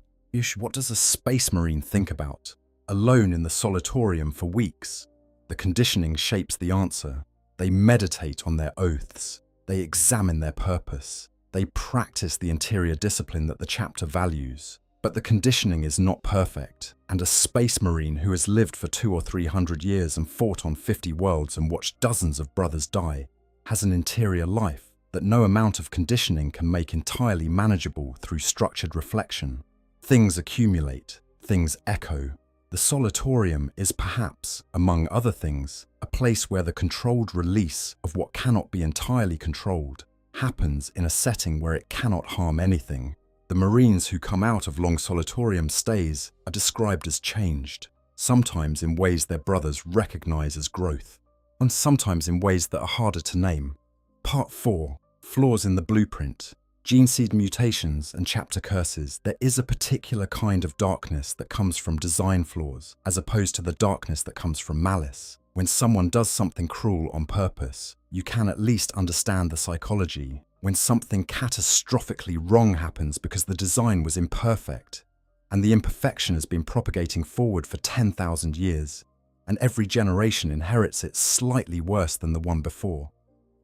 B: What does a Space Marine think about? Alone in the Solitorium for weeks, the conditioning shapes the answer. They meditate on their oaths. They examine their purpose. They practice the interior discipline that the chapter values. But the conditioning is not perfect, and a Space Marine who has lived for 200 or 300 years and fought on 50 worlds and watched dozens of brothers die has an interior life that no amount of conditioning can make entirely manageable through structured reflection. Things accumulate, things echo. The solatorium is perhaps, among other things, a place where the controlled release of what cannot be entirely controlled happens in a setting where it cannot harm anything. The Marines who come out of long solatorium stays are described as changed, sometimes in ways their brothers recognize as growth, and sometimes in ways that are harder to name. Part 4. Flaws in the blueprint. Gene seed mutations and chapter curses. There is a particular kind of darkness that comes from design flaws, as opposed to the darkness that comes from malice. When someone does something cruel on purpose, you can at least understand the psychology. When something catastrophically wrong happens because the design was imperfect, and the imperfection has been propagating forward for 10,000 years, and every generation inherits it slightly worse than the one before,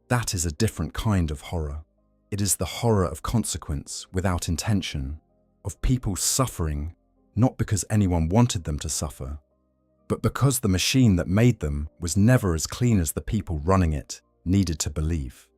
B: that is a different kind of horror. It is the horror of consequence without intention, of people suffering, not because anyone wanted them to suffer, but because the machine that made them was never as clean as the people running it needed to believe.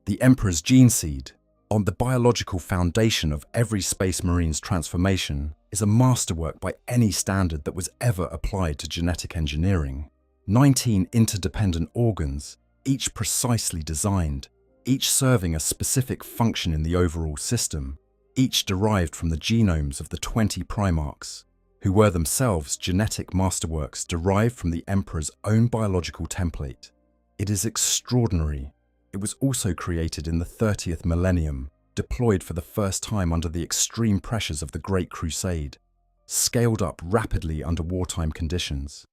B: The Emperor's gene seed, on the biological foundation of every Space Marine's transformation, is a masterwork by any standard that was ever applied to genetic engineering. 19 interdependent organs, each precisely designed, each serving a specific function in the overall system, each derived from the genomes of the 20 primarchs, who were themselves genetic masterworks derived from the Emperor's own biological template. It is extraordinary. It was also created in the 30th millennium, deployed for the first time under the extreme pressures of the Great Crusade, scaled up rapidly under wartime conditions,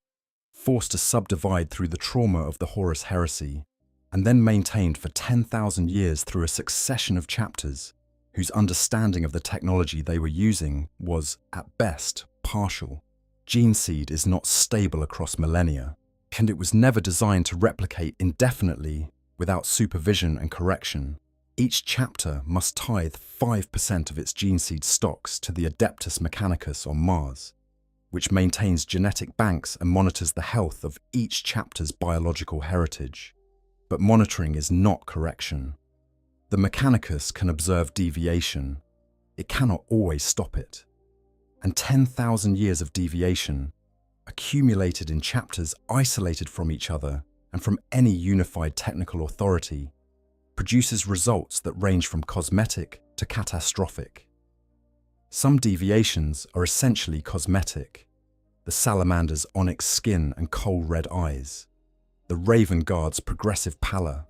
B: forced to subdivide through the trauma of the Horus Heresy, and then maintained for 10,000 years through a succession of chapters whose understanding of the technology they were using was, at best, partial. Gene seed is not stable across millennia, and it was never designed to replicate indefinitely without supervision and correction. Each chapter must tithe 5% of its gene seed stocks to the Adeptus Mechanicus on Mars, which maintains genetic banks and monitors the health of each chapter's biological heritage. But monitoring is not correction. The Mechanicus can observe deviation. It cannot always stop it. And 10,000 years of deviation, accumulated in chapters isolated from each other and from any unified technical authority, produces results that range from cosmetic to catastrophic. Some deviations are essentially cosmetic. The salamander's onyx skin and coal-red eyes, the raven guard's progressive pallor,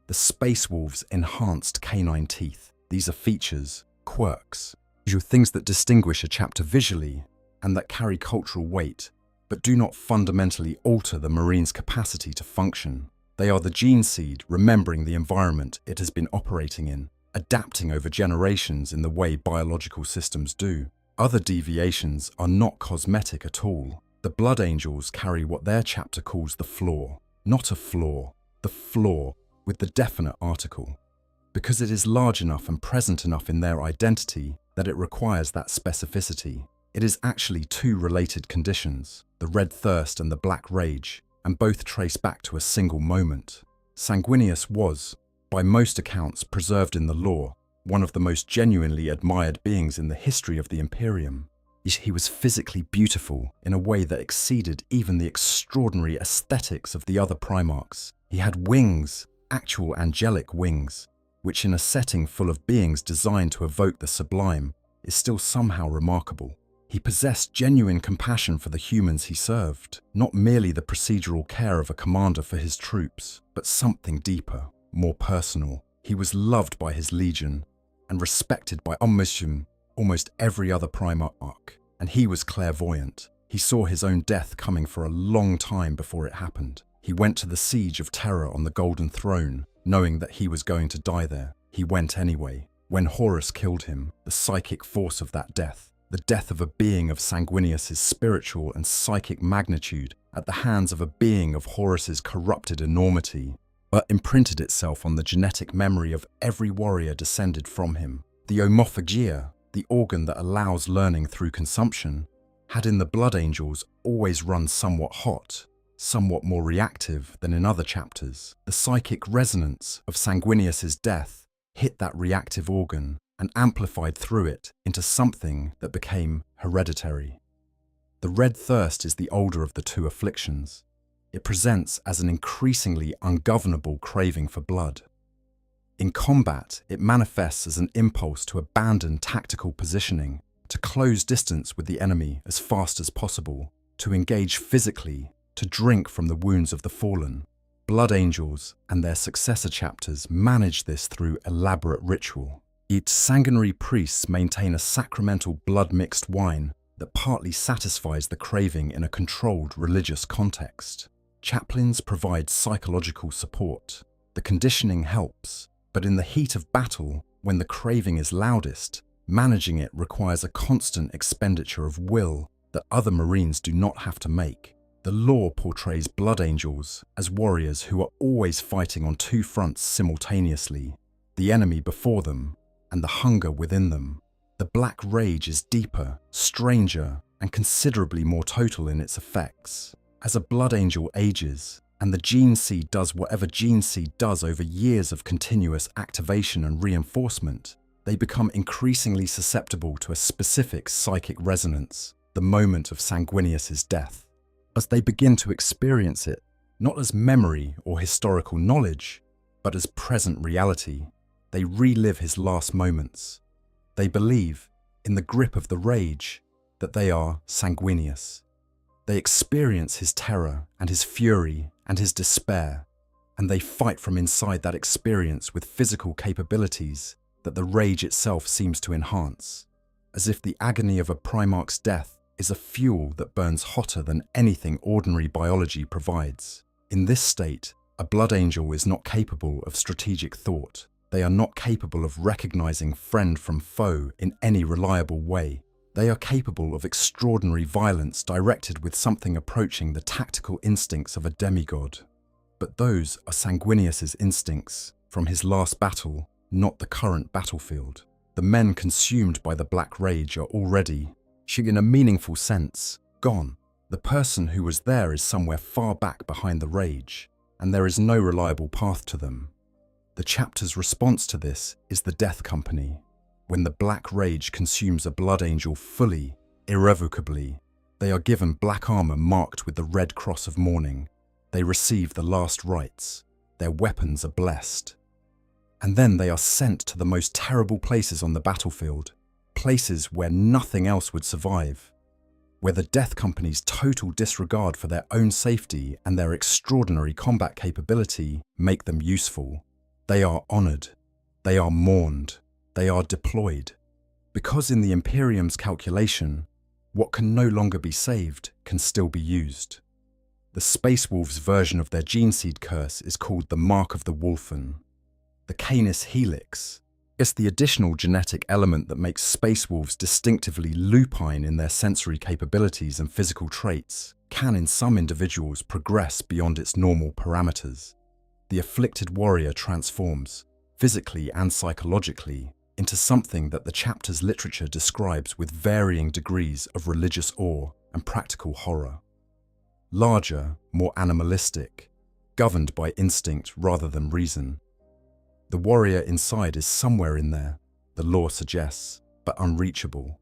B: the space wolf's enhanced canine teeth. These are features, quirks, things that distinguish a chapter visually and that carry cultural weight, but do not fundamentally alter the Marine's capacity to function. They are the gene seed remembering the environment it has been operating in, adapting over generations in the way biological systems do. Other deviations are not cosmetic at all. The Blood Angels carry what their chapter calls the flaw. Not a flaw, the flaw with the definite article, because it is large enough and present enough in their identity that it requires that specificity. It is actually two related conditions, the red thirst and the black rage, and both trace back to a single moment. Sanguinius was, by most accounts preserved in the lore, one of the most genuinely admired beings in the history of the Imperium. He was physically beautiful in a way that exceeded even the extraordinary aesthetics of the other primarchs. He had wings, actual angelic wings, which in a setting full of beings designed to evoke the sublime is still somehow remarkable. He possessed genuine compassion for the humans he served, not merely the procedural care of a commander for his troops, but something deeper, more personal. He was loved by his legion and respected by almost every other primarch, and he was clairvoyant. He saw his own death coming for a long time before it happened. He went to the siege of Terror on the Golden Throne, knowing that he was going to die there. He went anyway. When Horus killed him, the psychic force of that death, the death of a being of Sanguinius's spiritual and psychic magnitude at the hands of a being of Horus's corrupted enormity, imprinted itself on the genetic memory of every warrior descended from him. The omophagia, the organ that allows learning through consumption, had in the Blood Angels always run somewhat hot, somewhat more reactive than in other chapters. The psychic resonance of Sanguinius's death hit that reactive organ and amplified through it into something that became hereditary. The red thirst is the older of the two afflictions. It presents as an increasingly ungovernable craving for blood. In combat, it manifests as an impulse to abandon tactical positioning, to close distance with the enemy as fast as possible, to engage physically, to drink from the wounds of the fallen. Blood angels and their successor chapters manage this through elaborate ritual. Each sanguinary priests maintain a sacramental blood-mixed wine that partly satisfies the craving in a controlled religious context. Chaplains provide psychological support. The conditioning helps, but in the heat of battle, when the craving is loudest, managing it requires a constant expenditure of will that other Marines do not have to make. The lore portrays blood angels as warriors who are always fighting on two fronts simultaneously, the enemy before them and the hunger within them. The black rage is deeper, stranger, and considerably more total in its effects. As a blood angel ages, and the gene seed does whatever gene seed does over years of continuous activation and reinforcement, they become increasingly susceptible to a specific psychic resonance, the moment of Sanguinius's death. As they begin to experience it, not as memory or historical knowledge, but as present reality, they relive his last moments. They believe, in the grip of the rage, that they are Sanguinius. They experience his terror and his fury and his despair, and they fight from inside that experience with physical capabilities that the rage itself seems to enhance, as if the agony of a Primarch's death is a fuel that burns hotter than anything ordinary biology provides. In this state, a blood angel is not capable of strategic thought. They are not capable of recognizing friend from foe in any reliable way. They are capable of extraordinary violence directed with something approaching the tactical instincts of a demigod. But those are Sanguinius's instincts from his last battle, not the current battlefield. The men consumed by the black rage are already, in a meaningful sense, gone. The person who was there is somewhere far back behind the rage, and there is no reliable path to them. The chapter's response to this is the Death Company. When the black rage consumes a blood angel fully, irrevocably, they are given black armor marked with the red cross of mourning. They receive the last rites. Their weapons are blessed. And then they are sent to the most terrible places on the battlefield, places where nothing else would survive, where the Death Company's total disregard for their own safety and their extraordinary combat capability make them useful. They are honored, they are mourned, they are deployed. Because in the Imperium's calculation, what can no longer be saved can still be used. The Space Wolves' version of their gene seed curse is called the Mark of the Wolfen. The Canis Helix is the additional genetic element that makes Space Wolves distinctively lupine in their sensory capabilities and physical traits, can in some individuals progress beyond its normal parameters. The afflicted warrior transforms, physically and psychologically, into something that the chapter's literature describes with varying degrees of religious awe and practical horror. Larger, more animalistic, governed by instinct rather than reason. The warrior inside is somewhere in there, the lore suggests, but unreachable.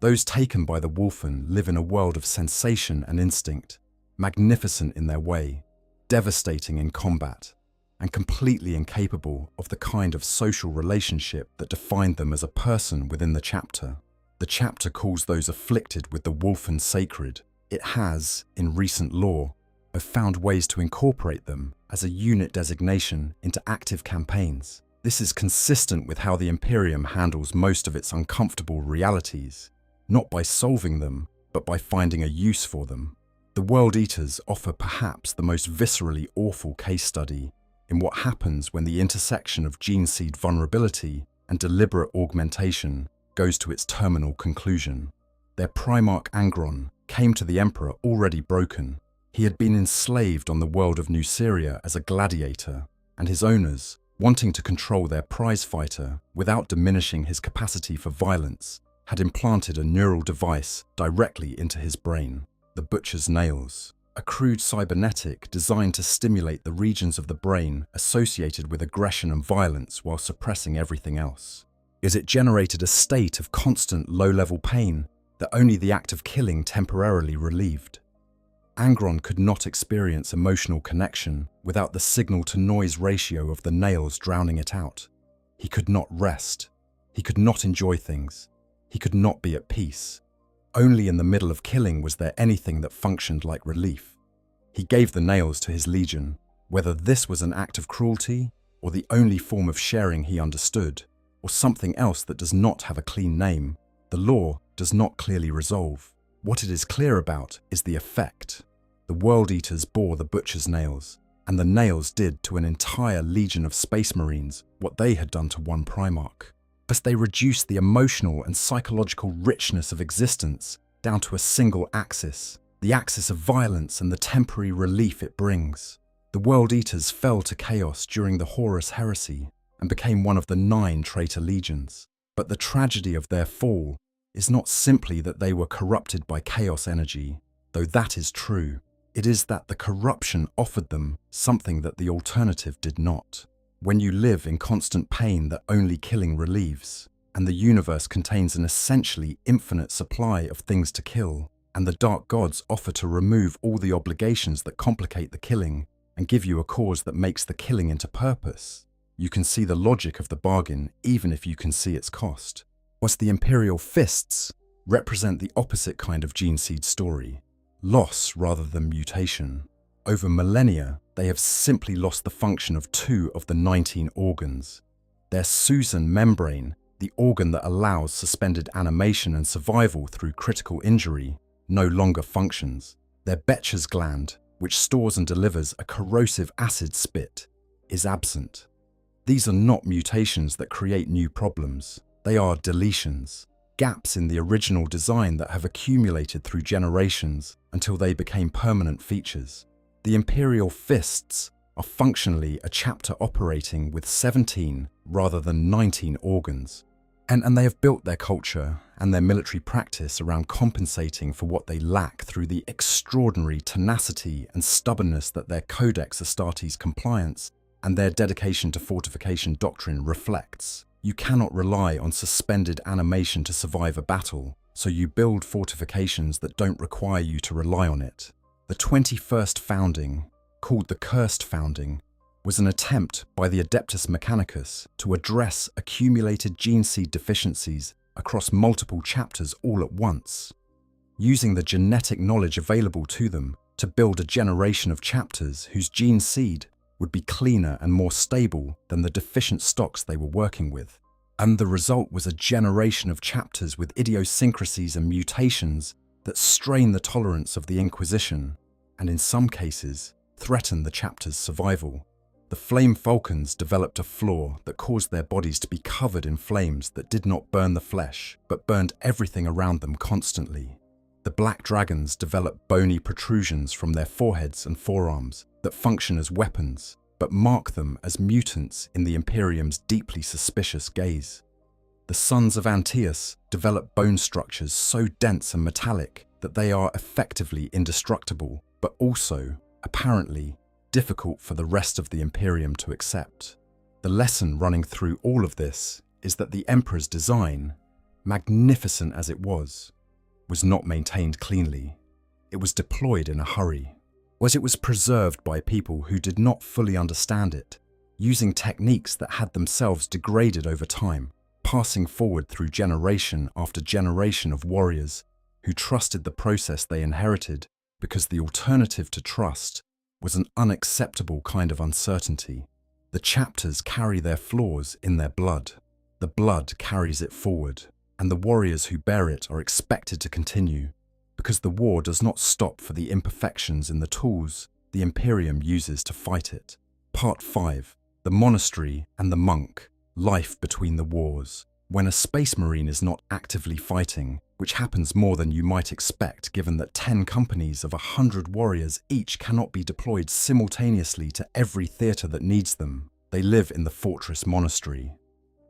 B: Those taken by the Wolfen live in a world of sensation and instinct, magnificent in their way, devastating in combat, and completely incapable of the kind of social relationship that defined them as a person within the chapter. The chapter calls those afflicted with the Wolfen sacred. It has, in recent lore, found ways to incorporate them as a unit designation into active campaigns. This is consistent with how the Imperium handles most of its uncomfortable realities, not by solving them, but by finding a use for them. The World Eaters offer perhaps the most viscerally awful case study in what happens when the intersection of gene seed vulnerability and deliberate augmentation goes to its terminal conclusion. Their Primarch Angron came to the Emperor already broken. He had been enslaved on the world of New Syria as a gladiator, and his owners, wanting to control their prize fighter without diminishing his capacity for violence, had implanted a neural device directly into his brain. The butcher's nails. a crude cybernetic designed to stimulate the regions of the brain associated with aggression and violence while suppressing everything else. It generated a state of constant low-level pain that only the act of killing temporarily relieved. Angron could not experience emotional connection without the signal-to-noise ratio of the nails drowning it out. He could not rest. He could not enjoy things. He could not be at peace. Only in the middle of killing was there anything that functioned like relief. He gave the nails to his legion, whether this was an act of cruelty, or the only form of sharing he understood, or something else that does not have a clean name. The law does not clearly resolve. What it is clear about is the effect. The World Eaters bore the butcher's nails, and the nails did to an entire legion of Space Marines what they had done to one Primarch. But they reduced the emotional and psychological richness of existence down to a single axis, the axis of violence and the temporary relief it brings. The World Eaters fell to chaos during the Horus Heresy and became one of the 9 traitor legions. But the tragedy of their fall is not simply that they were corrupted by chaos energy, though that is true. It is that the corruption offered them something that the alternative did not. When you live in constant pain that only killing relieves, and the universe contains an essentially infinite supply of things to kill, and the dark gods offer to remove all the obligations that complicate the killing and give you a cause that makes the killing into purpose, you can see the logic of the bargain even if you can see its cost. Whilst the Imperial Fists represent the opposite kind of gene seed story, loss rather than mutation. Over millennia, they have simply lost the function of 2 of the 19 organs. Their Susan membrane, the organ that allows suspended animation and survival through critical injury, no longer functions. Their Betcher's gland, which stores and delivers a corrosive acid spit, is absent. These are not mutations that create new problems. They are deletions, gaps in the original design that have accumulated through generations until they became permanent features. The Imperial Fists are functionally a chapter operating with 17 rather than 19 organs. And they have built their culture and their military practice around compensating for what they lack through the extraordinary tenacity and stubbornness that their Codex Astartes compliance and their dedication to fortification doctrine reflects. You cannot rely on suspended animation to survive a battle, so you build fortifications that don't require you to rely on it. The 21st founding, called the Cursed Founding, was an attempt by the Adeptus Mechanicus to address accumulated gene seed deficiencies across multiple chapters all at once, using the genetic knowledge available to them to build a generation of chapters whose gene seed would be cleaner and more stable than the deficient stocks they were working with. And the result was a generation of chapters with idiosyncrasies and mutations that strain the tolerance of the Inquisition, and in some cases, threaten the chapter's survival. The Flame Falcons developed a flaw that caused their bodies to be covered in flames that did not burn the flesh, but burned everything around them constantly. The Black Dragons developed bony protrusions from their foreheads and forearms that function as weapons, but mark them as mutants in the Imperium's deeply suspicious gaze. The Sons of Antaeus develop bone structures so dense and metallic that they are effectively indestructible, but also, apparently, difficult for the rest of the Imperium to accept. The lesson running through all of this is that the Emperor's design, magnificent as it was not maintained cleanly. It was deployed in a hurry. It was preserved by people who did not fully understand it, using techniques that had themselves degraded over time, passing forward through generation after generation of warriors who trusted the process they inherited because the alternative to trust was an unacceptable kind of uncertainty. The chapters carry their flaws in their blood. The blood carries it forward, and the warriors who bear it are expected to continue, because the war does not stop for the imperfections in the tools the Imperium uses to fight it. Part 5. The Monastery and the Monk. Life between the wars. When a Space Marine is not actively fighting, which happens more than you might expect given that 10 companies of 100 warriors each cannot be deployed simultaneously to every theatre that needs them, they live in the fortress monastery.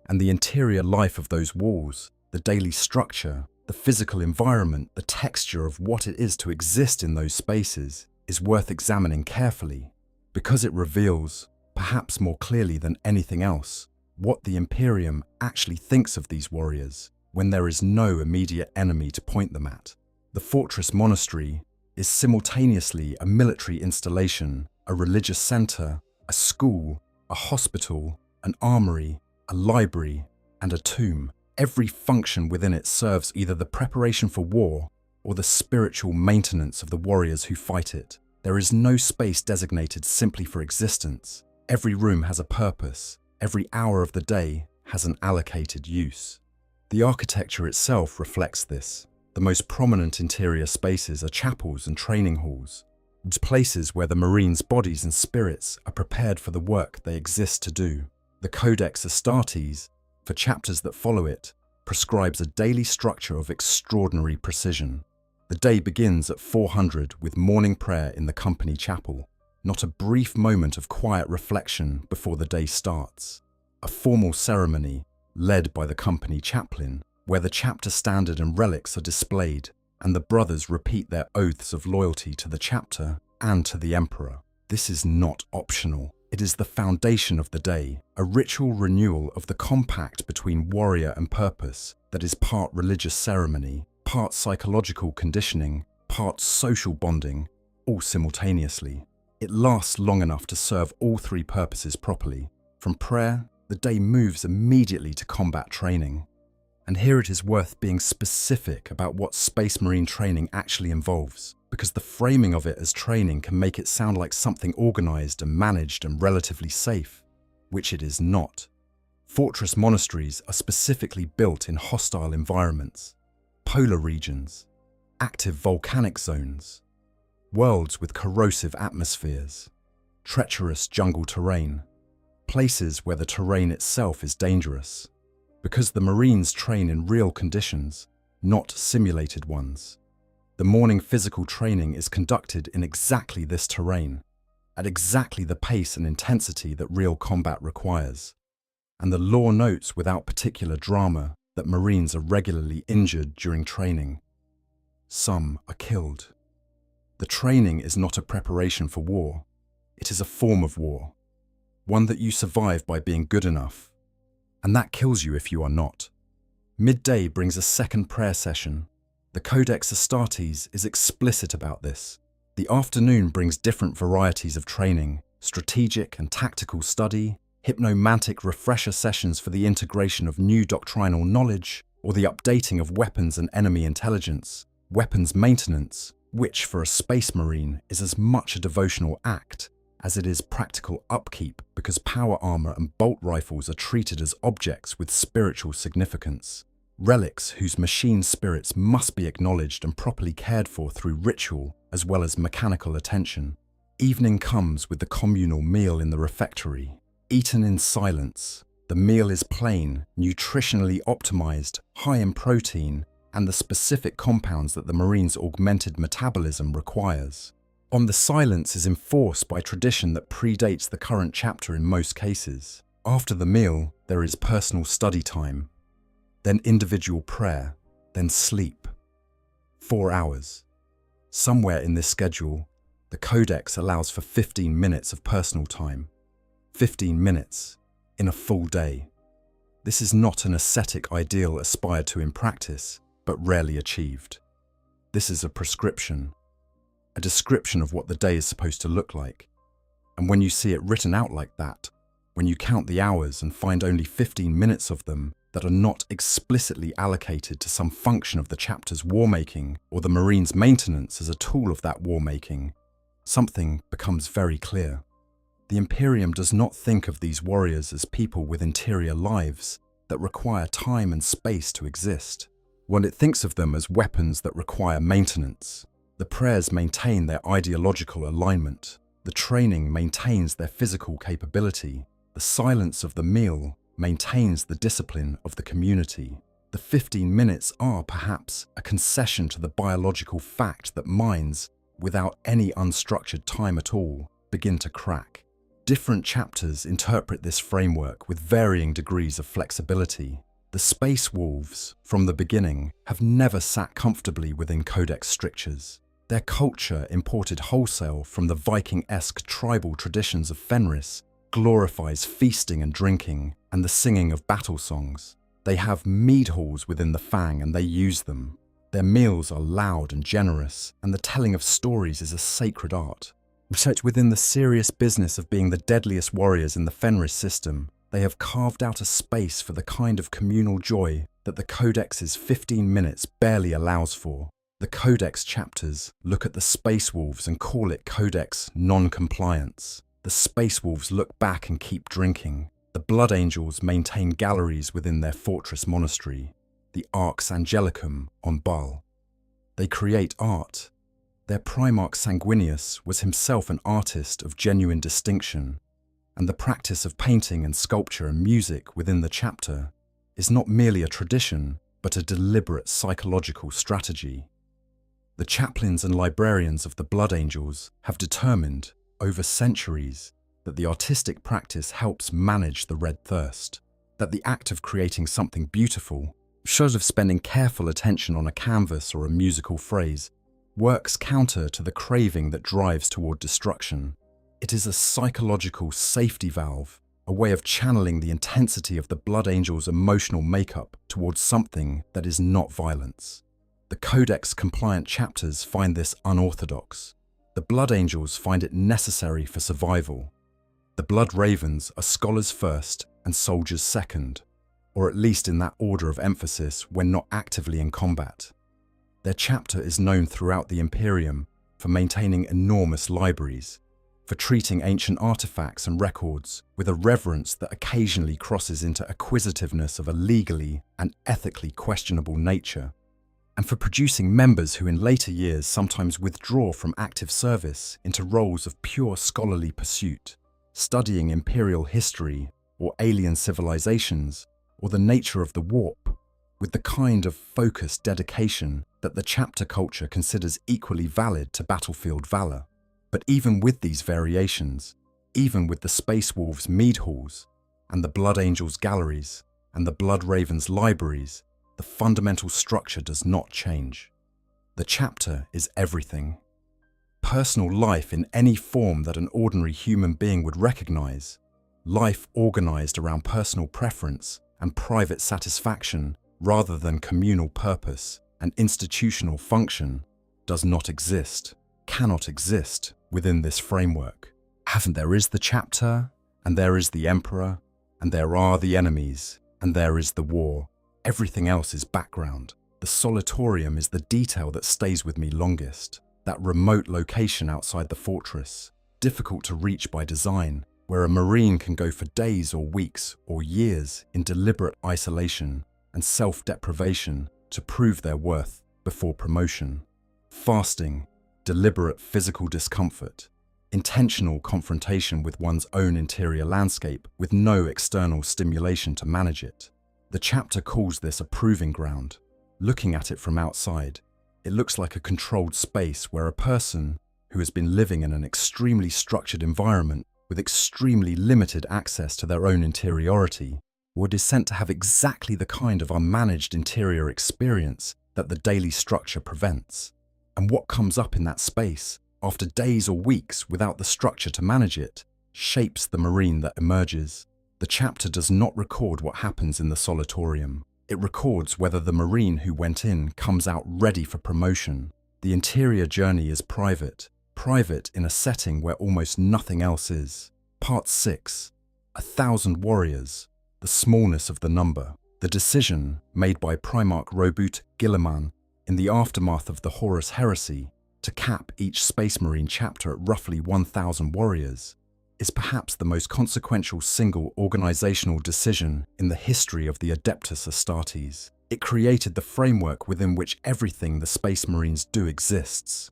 B: And the interior life of those walls, the daily structure, the physical environment, the texture of what it is to exist in those spaces, is worth examining carefully because it reveals, perhaps more clearly than anything else, what the Imperium actually thinks of these warriors when there is no immediate enemy to point them at. The fortress monastery is simultaneously a military installation, a religious center, a school, a hospital, an armory, a library, and a tomb. Every function within it serves either the preparation for war or the spiritual maintenance of the warriors who fight it. There is no space designated simply for existence. Every room has a purpose. Every hour of the day has an allocated use. The architecture itself reflects this. The most prominent interior spaces are chapels and training halls, places where the Marines' bodies and spirits are prepared for the work they exist to do. The Codex Astartes, for chapters that follow it, prescribes a daily structure of extraordinary precision. The day begins at 400 with morning prayer in the company chapel, not a brief moment of quiet reflection before the day starts. A formal ceremony, led by the company chaplain, where the chapter standard and relics are displayed, and the brothers repeat their oaths of loyalty to the chapter and to the emperor. This is not optional. It is the foundation of the day, a ritual renewal of the compact between warrior and purpose that is part religious ceremony, part psychological conditioning, part social bonding, all simultaneously. It lasts long enough to serve all three purposes properly. From prayer, the day moves immediately to combat training. And here it is worth being specific about what Space Marine training actually involves, because the framing of it as training can make it sound like something organized and managed and relatively safe, which it is not. Fortress monasteries are specifically built in hostile environments, polar regions, active volcanic zones, worlds with corrosive atmospheres, treacherous jungle terrain, places where the terrain itself is dangerous. Because the Marines train in real conditions, not simulated ones. The morning physical training is conducted in exactly this terrain, at exactly the pace and intensity that real combat requires. And the law notes without particular drama that Marines are regularly injured during training. Some are killed. The training is not a preparation for war. It is a form of war, one that you survive by being good enough. And that kills you if you are not. Midday brings a second prayer session. The Codex Astartes is explicit about this. The afternoon brings different varieties of training, strategic and tactical study, hypnomantic refresher sessions for the integration of new doctrinal knowledge, or the updating of weapons and enemy intelligence, weapons maintenance, which for a Space Marine is as much a devotional act as it is practical upkeep because power armor and bolt rifles are treated as objects with spiritual significance, relics whose machine spirits must be acknowledged and properly cared for through ritual as well as mechanical attention. Evening comes with the communal meal in the refectory, eaten in silence. The meal is plain, nutritionally optimized, high in protein, and the specific compounds that the Marines' augmented metabolism requires. The silence is enforced by tradition that predates the current chapter in most cases. After the meal, there is personal study time, then individual prayer, then sleep. 4 hours. Somewhere in this schedule, the Codex allows for 15 minutes of personal time. 15 minutes in a full day. This is not an ascetic ideal aspired to in practice, but rarely achieved. This is a prescription. A description of what the day is supposed to look like. And when you see it written out like that, when you count the hours and find only 15 minutes of them that are not explicitly allocated to some function of the chapter's war-making or the Marines' maintenance as a tool of that war-making, something becomes very clear. The Imperium does not think of these warriors as people with interior lives that require time and space to exist. When it thinks of them as weapons that require maintenance, the prayers maintain their ideological alignment. The training maintains their physical capability. The silence of the meal maintains the discipline of the community. The 15 minutes are perhaps a concession to the biological fact that minds, without any unstructured time at all, begin to crack. Different chapters interpret this framework with varying degrees of flexibility. The Space Wolves, from the beginning, have never sat comfortably within Codex strictures. Their culture, imported wholesale from the Viking-esque tribal traditions of Fenris, glorifies feasting and drinking and the singing of battle songs. They have mead halls within the Fang and they use them. Their meals are loud and generous, and the telling of stories is a sacred art. Research within the serious business of being the deadliest warriors in the Fenris system, they have carved out a space for the kind of communal joy that the Codex's 15 minutes barely allows for. The Codex chapters look at the Space Wolves and call it Codex non-compliance. The Space Wolves look back and keep drinking. The Blood Angels maintain galleries within their fortress monastery, the Arx Angelicum on Bal. They create art. Their Primarch Sanguinius was himself an artist of genuine distinction, and the practice of painting and sculpture and music within the chapter is not merely a tradition, but a deliberate psychological strategy. The chaplains and librarians of the Blood Angels have determined, over centuries, that the artistic practice helps manage the red thirst, that the act of creating something beautiful, short of spending careful attention on a canvas or a musical phrase, works counter to the craving that drives toward destruction. It is a psychological safety valve, a way of channeling the intensity of the Blood Angel's emotional makeup towards something that is not violence. The Codex-compliant chapters find this unorthodox. The Blood Angels find it necessary for survival. The Blood Ravens are scholars first and soldiers second, or at least in that order of emphasis when not actively in combat. Their chapter is known throughout the Imperium for maintaining enormous libraries, for treating ancient artifacts and records with a reverence that occasionally crosses into acquisitiveness of a legally and ethically questionable nature, and for producing members who in later years sometimes withdraw from active service into roles of pure scholarly pursuit, studying imperial history or alien civilizations or the nature of the warp, with the kind of focused dedication that the chapter culture considers equally valid to battlefield valor. But even with these variations, even with the Space Wolves' mead halls, and the Blood Angels' galleries, and the Blood Ravens' libraries, the fundamental structure does not change. The chapter is everything. Personal life in any form that an ordinary human being would recognize, life organized around personal preference and private satisfaction rather than communal purpose and institutional function, does not exist, cannot exist within this framework. There is the chapter, and there is the emperor, and there are the enemies, and there is the war. Everything else is background. The solitorium is the detail that stays with me longest. That remote location outside the fortress, difficult to reach by design, where a marine can go for days or weeks or years in deliberate isolation and self-deprivation to prove their worth before promotion. Fasting, deliberate physical discomfort, intentional confrontation with one's own interior landscape with no external stimulation to manage it. The chapter calls this a proving ground. Looking at it from outside, it looks like a controlled space where a person who has been living in an extremely structured environment with extremely limited access to their own interiority would is sent to have exactly the kind of unmanaged interior experience that the daily structure prevents. And what comes up in that space, after days or weeks without the structure to manage it, shapes the marine that emerges. The chapter does not record what happens in the solitorium. It records whether the marine who went in comes out ready for promotion. The interior journey is private in a setting where almost nothing else is. Part 6. 1,000 warriors. The smallness of the number. The decision made by Primarch Robut Guilliman in the aftermath of the Horus Heresy to cap each Space Marine chapter at roughly 1,000 warriors is perhaps the most consequential single organizational decision in the history of the Adeptus Astartes. It created the framework within which everything the Space Marines do exists,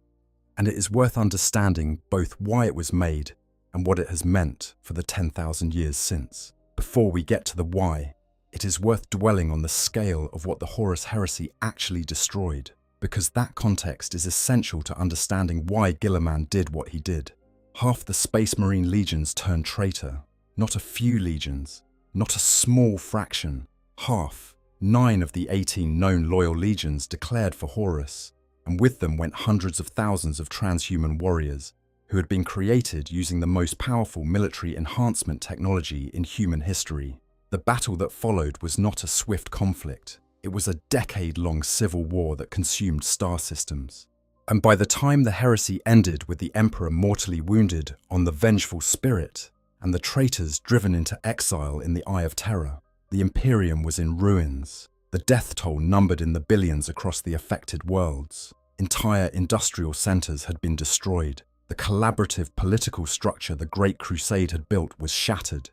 B: and it is worth understanding both why it was made and what it has meant for the 10,000 years since. Before we get to the why, it is worth dwelling on the scale of what the Horus Heresy actually destroyed, because that context is essential to understanding why Guilliman did what he did. Half the Space Marine legions turned traitor. Not a few legions, not a small fraction. Half, 9 of the 18 known loyal legions declared for Horus, and with them went hundreds of thousands of transhuman warriors who had been created using the most powerful military enhancement technology in human history. The battle that followed was not a swift conflict. It was a decade-long civil war that consumed star systems. And by the time the heresy ended with the Emperor mortally wounded on the vengeful spirit and the traitors driven into exile in the Eye of Terror, the Imperium was in ruins. The death toll numbered in the billions across the affected worlds. Entire industrial centers had been destroyed. The collaborative political structure the Great Crusade had built was shattered.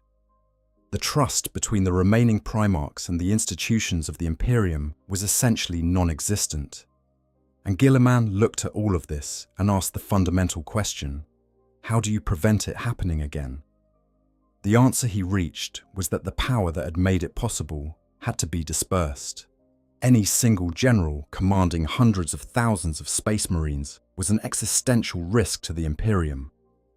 B: The trust between the remaining Primarchs and the institutions of the Imperium was essentially non-existent. And Guilliman looked at all of this and asked the fundamental question: how do you prevent it happening again? The answer he reached was that the power that had made it possible had to be dispersed. Any single general commanding hundreds of thousands of Space Marines was an existential risk to the Imperium,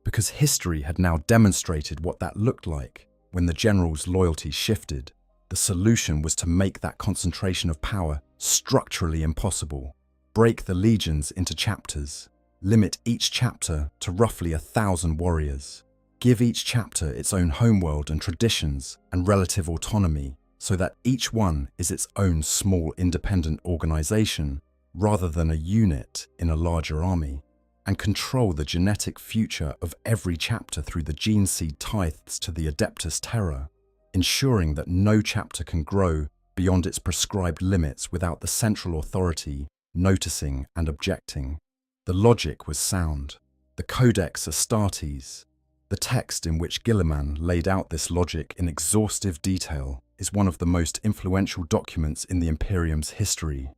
B: because history had now demonstrated what that looked like when the general's loyalty shifted. The solution was to make that concentration of power structurally impossible. Break the legions into chapters. Limit each chapter to roughly 1,000 warriors. Give each chapter its own homeworld and traditions and relative autonomy, so that each one is its own small independent organization rather than a unit in a larger army, and control the genetic future of every chapter through the gene seed tithes to the Adeptus Terra, ensuring that no chapter can grow beyond its prescribed limits without the central authority noticing and objecting. The logic was sound. The Codex Astartes, the text in which Guilliman laid out this logic in exhaustive detail, is one of the most influential documents in the Imperium's history,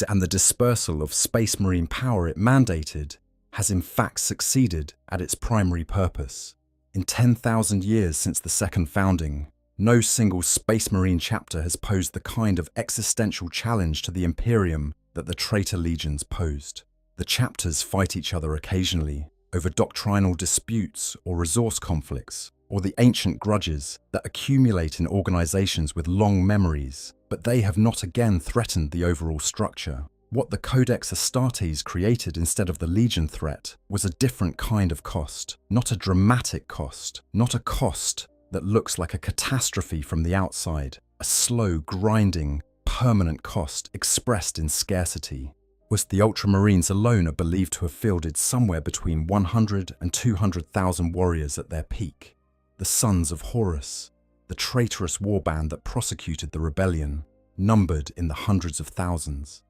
B: and the dispersal of Space Marine power it mandated has in fact succeeded at its primary purpose. In 10,000 years since the second founding, no single Space Marine chapter has posed the kind of existential challenge to the Imperium that the traitor legions posed. The chapters fight each other occasionally over doctrinal disputes or resource conflicts, or the ancient grudges that accumulate in organizations with long memories, but they have not again threatened the overall structure. What the Codex Astartes created instead of the Legion threat was a different kind of cost, not a dramatic cost, not a cost that looks like a catastrophe from the outside, a slow, grinding, permanent cost expressed in scarcity. Was the Ultramarines alone are believed to have fielded somewhere between 100 and 200,000 warriors at their peak. The Sons of Horus, the traitorous warband that prosecuted the rebellion, numbered in the hundreds of thousands.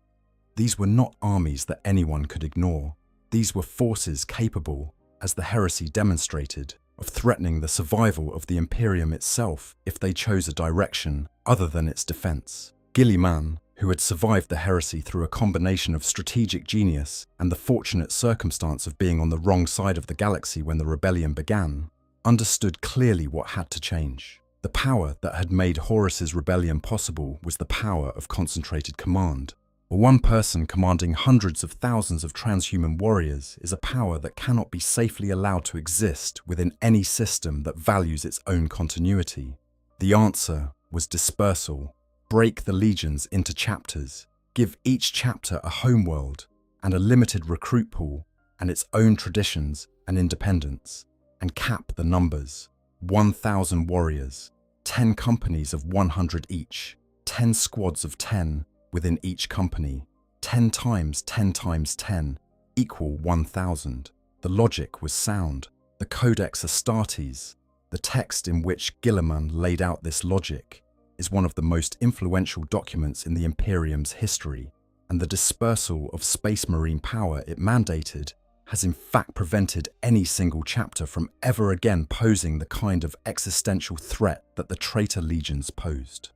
B: These were not armies that anyone could ignore. These were forces capable, as the heresy demonstrated, of threatening the survival of the Imperium itself if they chose a direction other than its defense. Guilliman, who had survived the heresy through a combination of strategic genius and the fortunate circumstance of being on the wrong side of the galaxy when the rebellion began, understood clearly what had to change. The power that had made Horus's rebellion possible was the power of concentrated command. One person commanding hundreds of thousands of transhuman warriors is a power that cannot be safely allowed to exist within any system that values its own continuity. The answer was dispersal. Break the legions into chapters, give each chapter a homeworld and a limited recruit pool and its own traditions and independence, and cap the numbers. 1,000 warriors, 10 companies of 100 each, 10 squads of 10 within each company, 10 times 10 times 10 equal 1,000. The logic was sound. The Codex Astartes, the text in which Guilliman laid out this logic, is one of the most influential documents in the Imperium's history, and the dispersal of Space Marine power it mandated has in fact prevented any single chapter from ever again posing the kind of existential threat that the traitor legions posed.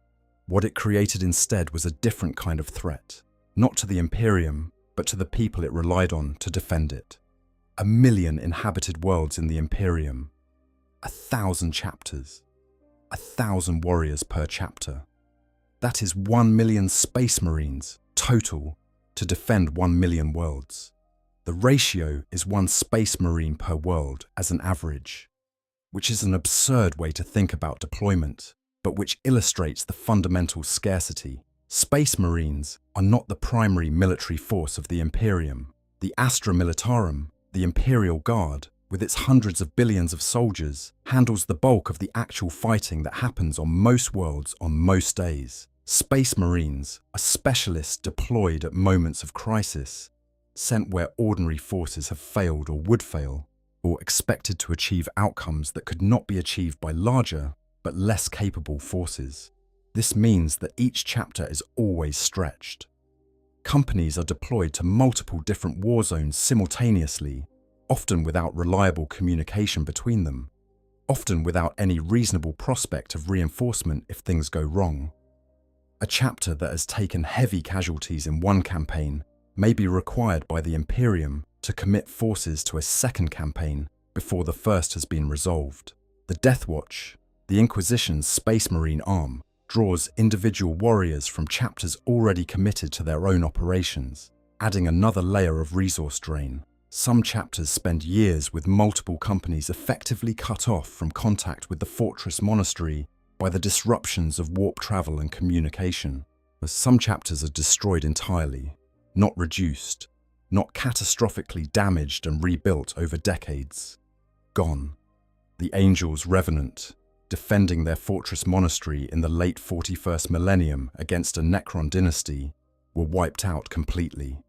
B: What it created instead was a different kind of threat, not to the Imperium, but to the people it relied on to defend it. 1 million inhabited worlds in the Imperium, 1,000 chapters, 1,000 warriors per chapter. That is 1 million Space Marines total to defend 1 million worlds. The ratio is 1 Space Marine per world as an average, which is an absurd way to think about deployment, but which illustrates the fundamental scarcity. Space Marines are not the primary military force of the Imperium. The Astra Militarum, the Imperial Guard, with its hundreds of billions of soldiers, handles the bulk of the actual fighting that happens on most worlds on most days. Space Marines are specialists deployed at moments of crisis, sent where ordinary forces have failed or would fail, or expected to achieve outcomes that could not be achieved by larger but less capable forces. This means that each chapter is always stretched. Companies are deployed to multiple different war zones simultaneously, often without reliable communication between them, often without any reasonable prospect of reinforcement if things go wrong. A chapter that has taken heavy casualties in one campaign may be required by the Imperium to commit forces to a second campaign before the first has been resolved. The Death Watch, the Inquisition's Space Marine arm, draws individual warriors from chapters already committed to their own operations, adding another layer of resource drain. Some chapters spend years with multiple companies effectively cut off from contact with the Fortress Monastery by the disruptions of warp travel and communication. Some chapters are destroyed entirely, not reduced, not catastrophically damaged and rebuilt over decades. Gone. The Angels Revenant, defending their Fortress Monastery in the late 41st millennium against a Necron dynasty, were wiped out completely.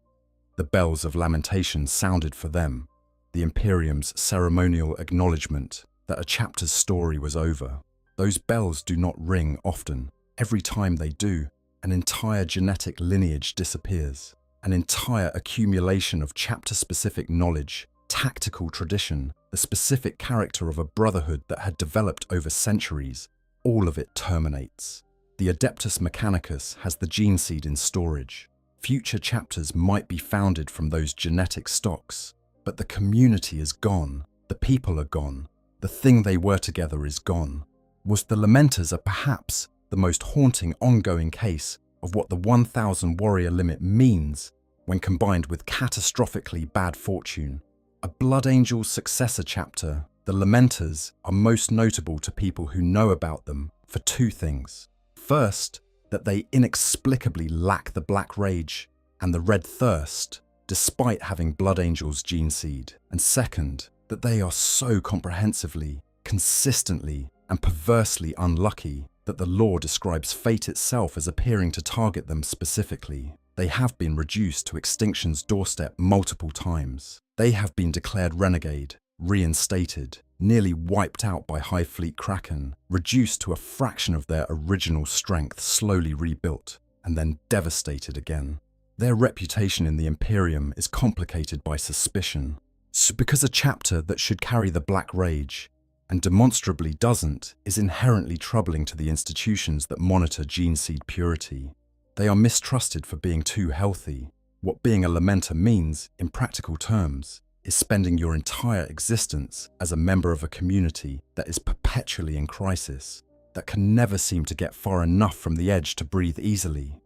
B: The bells of lamentation sounded for them, the Imperium's ceremonial acknowledgement that a chapter's story was over. Those bells do not ring often. Every time they do, an entire genetic lineage disappears. An entire accumulation of chapter-specific knowledge, tactical tradition, the specific character of a brotherhood that had developed over centuries, all of it terminates. The Adeptus Mechanicus has the gene seed in storage. Future chapters might be founded from those genetic stocks, but the community is gone, the people are gone, the thing they were together is gone. Was the Lamenters perhaps the most haunting ongoing case of what the 1,000 warrior limit means when combined with catastrophically bad fortune? A Blood Angel's successor chapter, the Lamenters are most notable to people who know about them for two things. First, that they inexplicably lack the Black Rage and the Red Thirst, despite having Blood Angel's gene seed. And second, that they are so comprehensively, consistently, and perversely unlucky that the lore describes fate itself as appearing to target them specifically. They have been reduced to extinction's doorstep multiple times. They have been declared renegade, reinstated, nearly wiped out by Hive Fleet Kraken, reduced to a fraction of their original strength, slowly rebuilt, and then devastated again. Their reputation in the Imperium is complicated by suspicion. So because a chapter that should carry the Black Rage, and demonstrably doesn't, is inherently troubling to the institutions that monitor gene seed purity. They are mistrusted for being too healthy. What being a Lamenter means, in practical terms, is spending your entire existence as a member of a community that is perpetually in crisis, that can never seem to get far enough from the edge to breathe easily,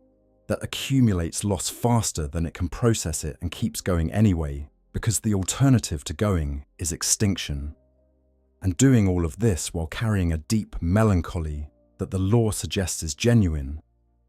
B: that accumulates loss faster than it can process it and keeps going anyway, because the alternative to going is extinction. And doing all of this while carrying a deep melancholy that the lore suggests is genuine,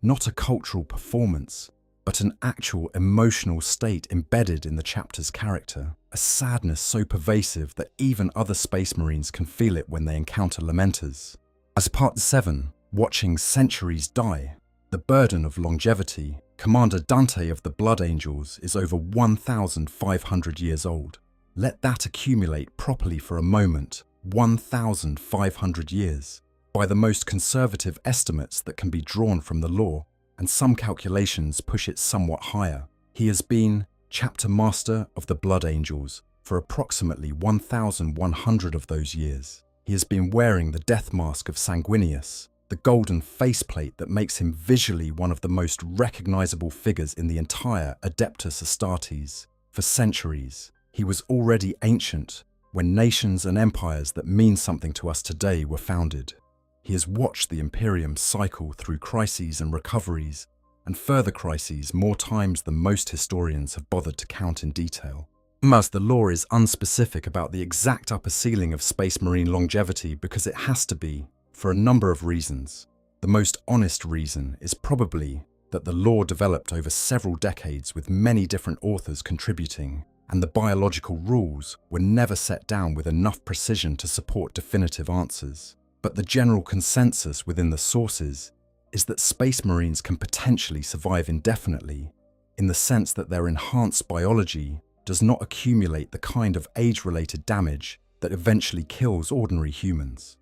B: not a cultural performance, but an actual emotional state embedded in the chapter's character, a sadness so pervasive that even other Space Marines can feel it when they encounter Lamenters. As Part 7, watching centuries die, the burden of longevity, Commander Dante of the Blood Angels is over 1,500 years old. Let that accumulate properly for a moment, 1,500 years. By the most conservative estimates that can be drawn from the lore, and some calculations push it somewhat higher, he has been Chapter Master of the Blood Angels for approximately 1,100 of those years. He has been wearing the death mask of Sanguinius, the golden faceplate that makes him visually one of the most recognizable figures in the entire Adeptus Astartes. For centuries, he was already ancient when nations and empires that mean something to us today were founded. He has watched the Imperium cycle through crises and recoveries, and further crises more times than most historians have bothered to count in detail. As the lore is unspecific about the exact upper ceiling of Space Marine longevity because it has to be, for a number of reasons. The most honest reason is probably that the lore developed over several decades with many different authors contributing, and the biological rules were never set down with enough precision to support definitive answers. But the general consensus within the sources is that space marines can potentially survive indefinitely, in the sense that their enhanced biology does not accumulate the kind of age-related damage that eventually kills ordinary humans.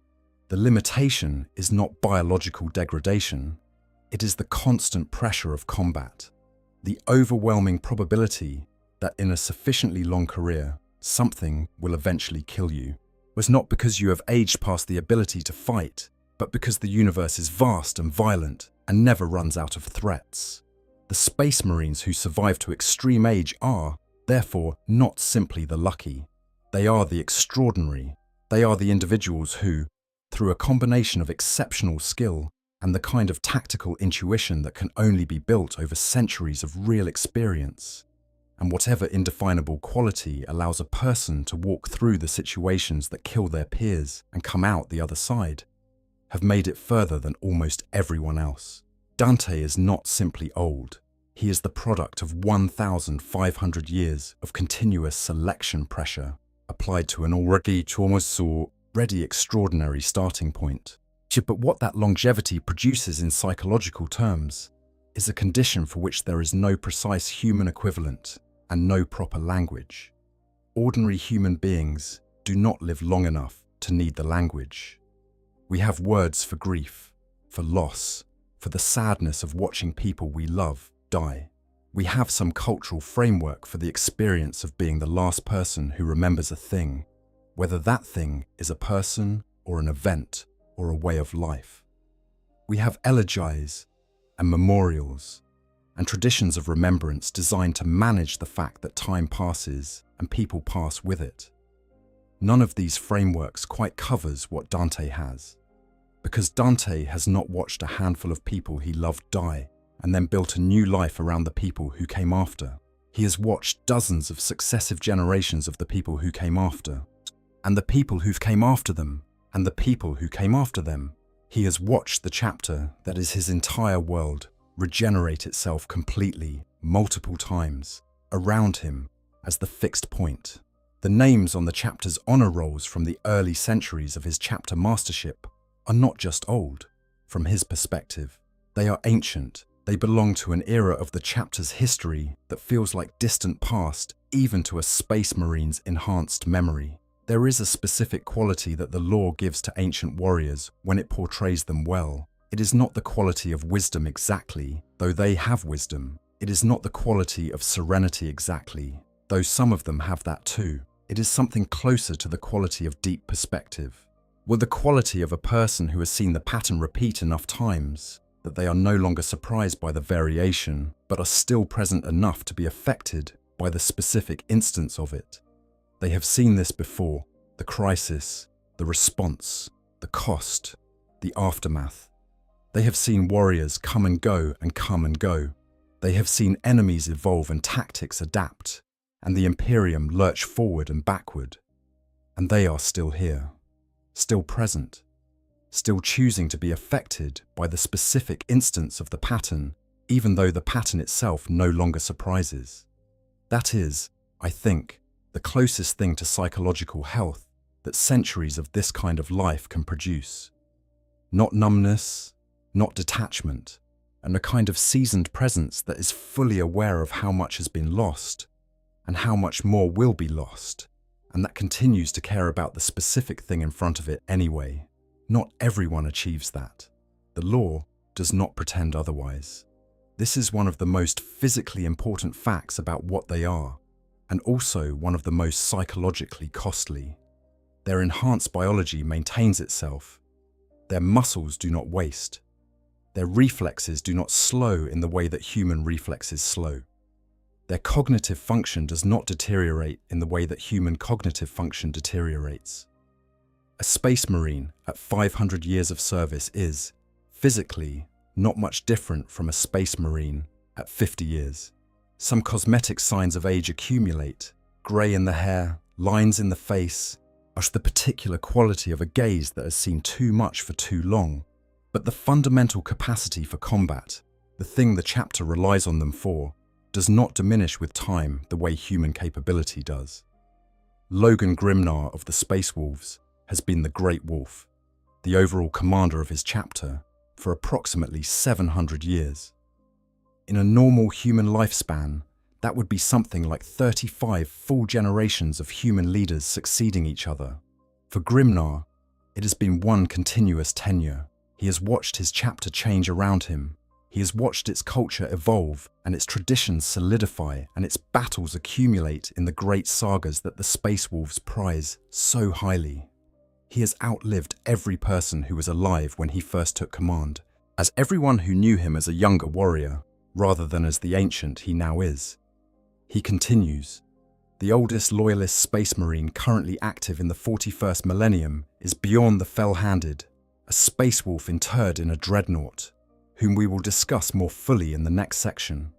B: The limitation is not biological degradation, it is the constant pressure of combat, the overwhelming probability that in a sufficiently long career, something will eventually kill you, was not because you have aged past the ability to fight, but because the universe is vast and violent and never runs out of threats. The space marines who survive to extreme age are, therefore, not simply the lucky. They are the extraordinary. They are the individuals who, through a combination of exceptional skill and the kind of tactical intuition that can only be built over centuries of real experience, and whatever indefinable quality allows a person to walk through the situations that kill their peers and come out the other side, have made it further than almost everyone else. Dante is not simply old. He is the product of 1,500 years of continuous selection pressure applied to an already extraordinary starting point. But what that longevity produces in psychological terms is a condition for which there is no precise human equivalent and no proper language. Ordinary human beings do not live long enough to need the language. We have words for grief, for loss, for the sadness of watching people we love die. We have some cultural framework for the experience of being the last person who remembers a thing, whether that thing is a person or an event or a way of life. We have elegies and memorials and traditions of remembrance designed to manage the fact that time passes and people pass with it. None of these frameworks quite covers what Dante has, because Dante has not watched a handful of people he loved die and then built a new life around the people who came after. He has watched dozens of successive generations of the people who came after, and the people who came after them, and the people who came after them. He has watched the chapter that is his entire world regenerate itself completely, multiple times, around him as the fixed point. The names on the chapter's honor rolls from the early centuries of his chapter mastership are not just old. From his perspective, they are ancient. They belong to an era of the chapter's history that feels like distant past, even to a space marine's enhanced memory. There is a specific quality that the lore gives to ancient warriors when it portrays them well. It is not the quality of wisdom exactly, though they have wisdom. It is not the quality of serenity exactly, though some of them have that too. It is something closer to the quality of deep perspective. Well, the quality of a person who has seen the pattern repeat enough times that they are no longer surprised by the variation, but are still present enough to be affected by the specific instance of it. They have seen this before: the crisis, the response, the cost, the aftermath. They have seen warriors come and go and come and go. They have seen enemies evolve and tactics adapt, and the Imperium lurch forward and backward. And they are still here, still present, still choosing to be affected by the specific instance of the pattern, even though the pattern itself no longer surprises. That is, I think, the closest thing to psychological health that centuries of this kind of life can produce. Not numbness, not detachment, and a kind of seasoned presence that is fully aware of how much has been lost and how much more will be lost, and that continues to care about the specific thing in front of it anyway. Not everyone achieves that. The lore does not pretend otherwise. This is one of the most physically important facts about what they are, and also one of the most psychologically costly. Their enhanced biology maintains itself. Their muscles do not waste. Their reflexes do not slow in the way that human reflexes slow. Their cognitive function does not deteriorate in the way that human cognitive function deteriorates. A space marine at 500 years of service is, physically, not much different from a space marine at 50 years. Some cosmetic signs of age accumulate: grey in the hair, lines in the face, are the particular quality of a gaze that has seen too much for too long. But the fundamental capacity for combat, The thing the chapter relies on them for does not diminish with time the way human capability does. Logan Grimnar of the Space Wolves has been the Great Wolf, the overall commander of his chapter, for approximately 700 years. In a normal human lifespan, that would be something like 35 full generations of human leaders succeeding each other. For Grimnar, it has been one continuous tenure. He has watched his chapter change around him. He has watched its culture evolve and its traditions solidify and its battles accumulate in the great sagas that the Space Wolves prize so highly. He has outlived every person who was alive when he first took command, as everyone who knew him as a younger warrior, rather than as the ancient he now is. He continues. The oldest loyalist space marine currently active in the 41st Millennium is Bjorn the Fell-Handed, a space wolf interred in a dreadnought, whom we will discuss more fully in the next section.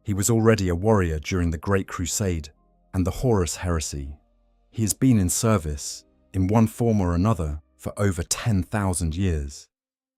B: He was already a warrior during the Great Crusade and the Horus Heresy. He has been in service, in one form or another, for over 10,000 years.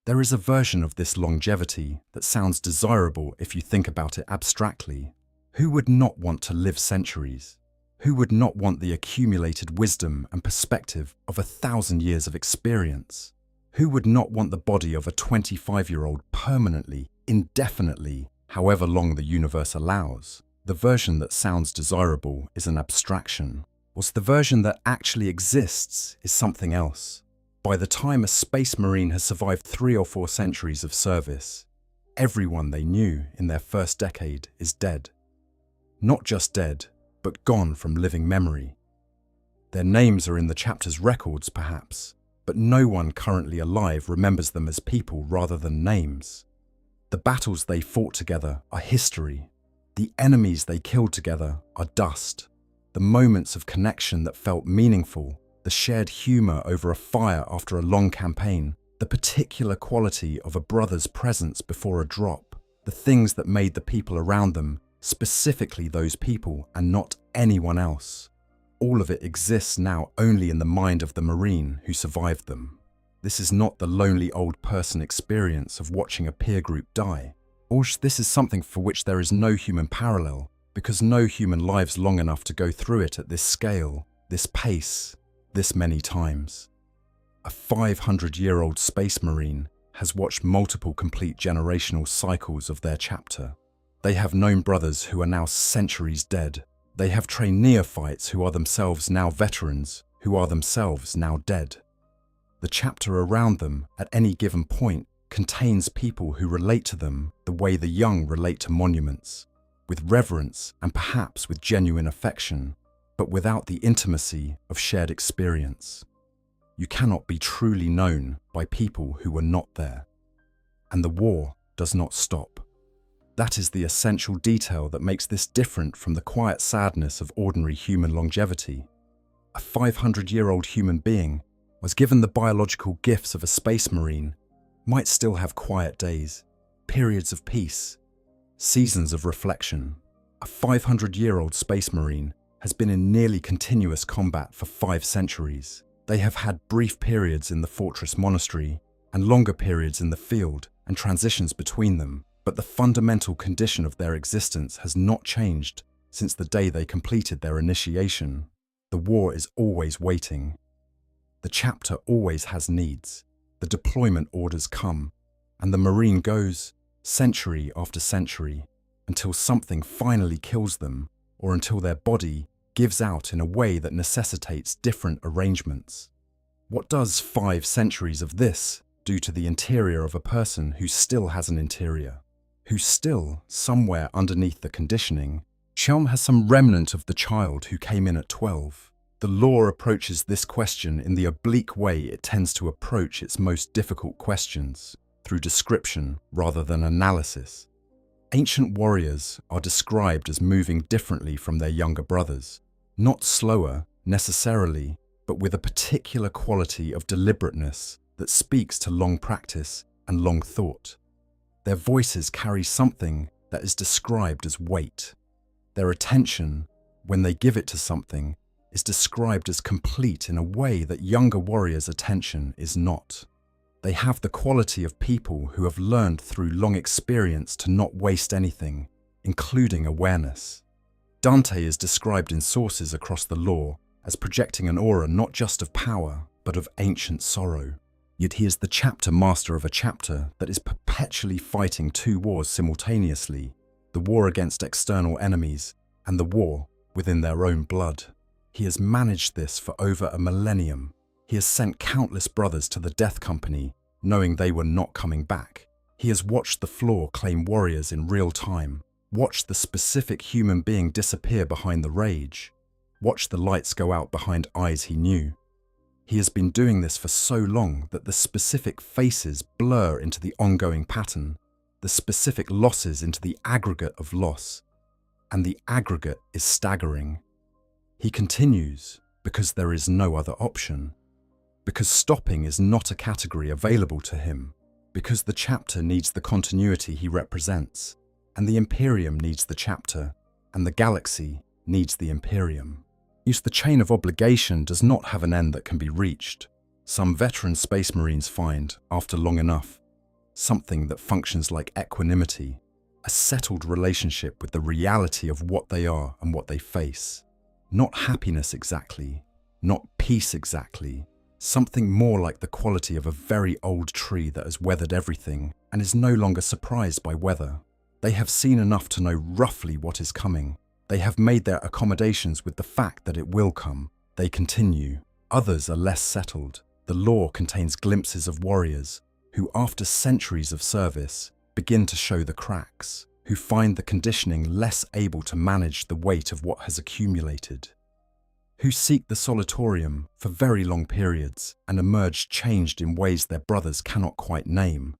B: There is a version of this longevity that sounds desirable if you think about it abstractly. Who would not want to live centuries? Who would not want the accumulated wisdom and perspective of 1,000 years of experience? Who would not want the body of a 25-year-old permanently, indefinitely, however long the universe allows? The version that sounds desirable is an abstraction, whilst the version that actually exists is something else. By the time a space marine has survived 3 or 4 centuries of service, everyone they knew in their first decade is dead. Not just dead, but gone from living memory. Their names are in the chapter's records, perhaps, but no one currently alive remembers them as people rather than names. The battles they fought together are history. The enemies they killed together are dust. The moments of connection that felt meaningful, the shared humour over a fire after a long campaign, the particular quality of a brother's presence before a drop, the things that made the people around them specifically those people and not anyone else. All of it exists now only in the mind of the Marine who survived them. This is not the lonely old person experience of watching a peer group die. Or this is something for which there is no human parallel, because no human lives long enough to go through it at this scale, this pace, this many times. A 500-year-old space marine has watched multiple complete generational cycles of their chapter. They have known brothers who are now centuries dead. They have trained neophytes who are themselves now veterans, who are themselves now dead. The chapter around them at any given point contains people who relate to them the way the young relate to monuments, with reverence and perhaps with genuine affection, but without the intimacy of shared experience. You cannot be truly known by people who were not there. And the war does not stop. That is the essential detail that makes this different from the quiet sadness of ordinary human longevity. A 500-year-old human being was given the biological gifts of a space marine, might still have quiet days, periods of peace, seasons of reflection. A 500-year-old space marine has been in nearly continuous combat for 5 centuries. They have had brief periods in the fortress monastery and longer periods in the field and transitions between them. But the fundamental condition of their existence has not changed since the day they completed their initiation. The war is always waiting. The chapter always has needs. The deployment orders come, and the Marine goes, century after century, until something finally kills them, or until their body gives out in a way that necessitates different arrangements. What does 5 centuries of this do to the interior of a person who still has an interior? Who still, somewhere underneath the conditioning, Shelm has some remnant of the child who came in at 12. The lore approaches this question in the oblique way it tends to approach its most difficult questions, through description rather than analysis. Ancient warriors are described as moving differently from their younger brothers, not slower, necessarily, but with a particular quality of deliberateness that speaks to long practice and long thought. Their voices carry something that is described as weight. Their attention, when they give it to something, is described as complete in a way that younger warriors' attention is not. They have the quality of people who have learned through long experience to not waste anything, including awareness. Dante is described in sources across the lore as projecting an aura not just of power, but of ancient sorrow. Yet he is the chapter master of a chapter that is perpetually fighting two wars simultaneously, the war against external enemies and the war within their own blood. He has managed this for over a millennium. He has sent countless brothers to the death company, knowing they were not coming back. He has watched the floor claim warriors in real time, watched the specific human being disappear behind the rage, watched the lights go out behind eyes he knew. He has been doing this for so long that the specific faces blur into the ongoing pattern, the specific losses into the aggregate of loss, and the aggregate is staggering. He continues because there is no other option, because stopping is not a category available to him, because the chapter needs the continuity he represents, and the Imperium needs the chapter, and the galaxy needs the Imperium. The chain of obligation does not have an end that can be reached. Some veteran space marines find, after long enough, something that functions like equanimity, a settled relationship with the reality of what they are and what they face. Not happiness exactly, not peace exactly, something more like the quality of a very old tree that has weathered everything and is no longer surprised by weather. They have seen enough to know roughly what is coming. They have made their accommodations with the fact that it will come. They continue. Others are less settled. The lore contains glimpses of warriors who, after centuries of service, begin to show the cracks, who find the conditioning less able to manage the weight of what has accumulated, who seek the solatorium for very long periods and emerge changed in ways their brothers cannot quite name,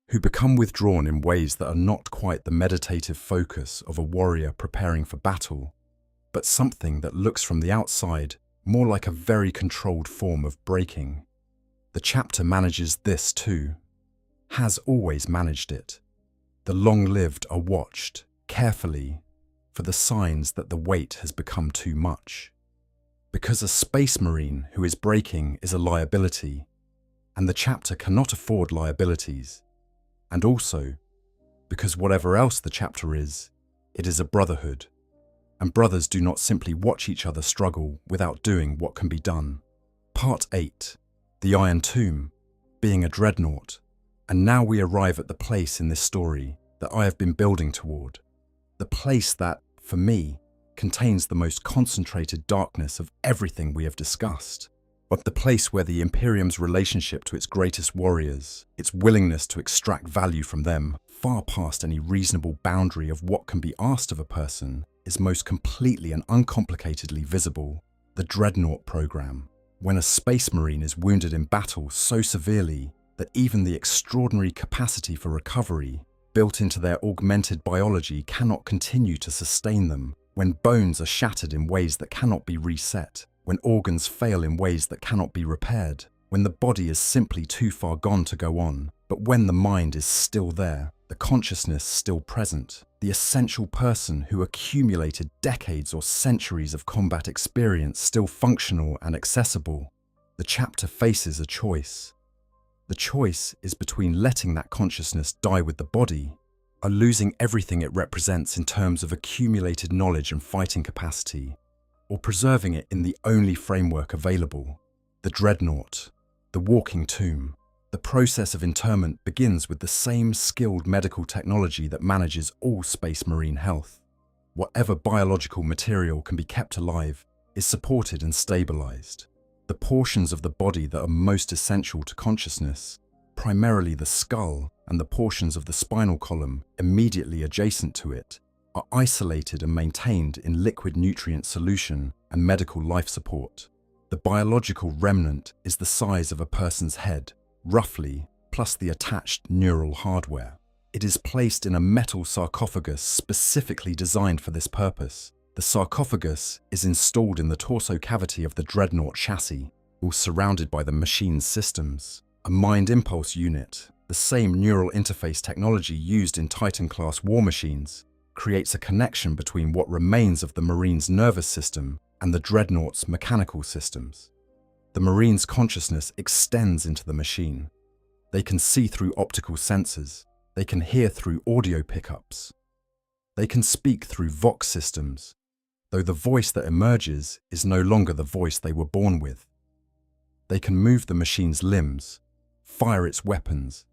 B: who become withdrawn in ways that are not quite the meditative focus of a warrior preparing for battle, but something that looks from the outside more like a very controlled form of breaking. The chapter manages this too, has always managed it. The long-lived are watched carefully for the signs that the weight has become too much. Because a space marine who is breaking is a liability, and the chapter cannot afford liabilities. And also, because whatever else the chapter is, it is a brotherhood, and brothers do not simply watch each other struggle without doing what can be done. Part 8. The Iron Tomb, being a dreadnought, and now we arrive at the place in this story that I have been building toward. The place that, for me, contains the most concentrated darkness of everything we have discussed. But the place where the Imperium's relationship to its greatest warriors, its willingness to extract value from them, far past any reasonable boundary of what can be asked of a person, is most completely and uncomplicatedly visible. The Dreadnought program. When a space marine is wounded in battle so severely that even the extraordinary capacity for recovery built into their augmented biology cannot continue to sustain them, when bones are shattered in ways that cannot be reset, when organs fail in ways that cannot be repaired, when the body is simply too far gone to go on, but when the mind is still there, the consciousness still present, the essential person who accumulated decades or centuries of combat experience still functional and accessible, the chapter faces a choice. The choice is between letting that consciousness die with the body, or losing everything it represents in terms of accumulated knowledge and fighting capacity, or preserving it in the only framework available, the dreadnought, the walking tomb. The process of interment begins with the same skilled medical technology that manages all space marine health. Whatever biological material can be kept alive is supported and stabilized. The portions of the body that are most essential to consciousness, primarily the skull and the portions of the spinal column immediately adjacent to it, are isolated and maintained in liquid nutrient solution and medical life support. The biological remnant is the size of a person's head, roughly, plus the attached neural hardware. It is placed in a metal sarcophagus specifically designed for this purpose. The sarcophagus is installed in the torso cavity of the dreadnought chassis, all surrounded by the machine's systems. A mind impulse unit, the same neural interface technology used in Titan-class war machines, creates a connection between what remains of the Marine's nervous system and the dreadnought's mechanical systems. The Marine's consciousness extends into the machine. They can see through optical sensors. They can hear through audio pickups. They can speak through vox systems, though the voice that emerges is no longer the voice they were born with. They can move the machine's limbs, fire its weapons,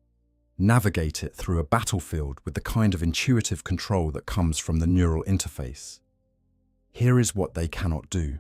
B: navigate it through a battlefield with the kind of intuitive control that comes from the neural interface. Here is what they cannot do.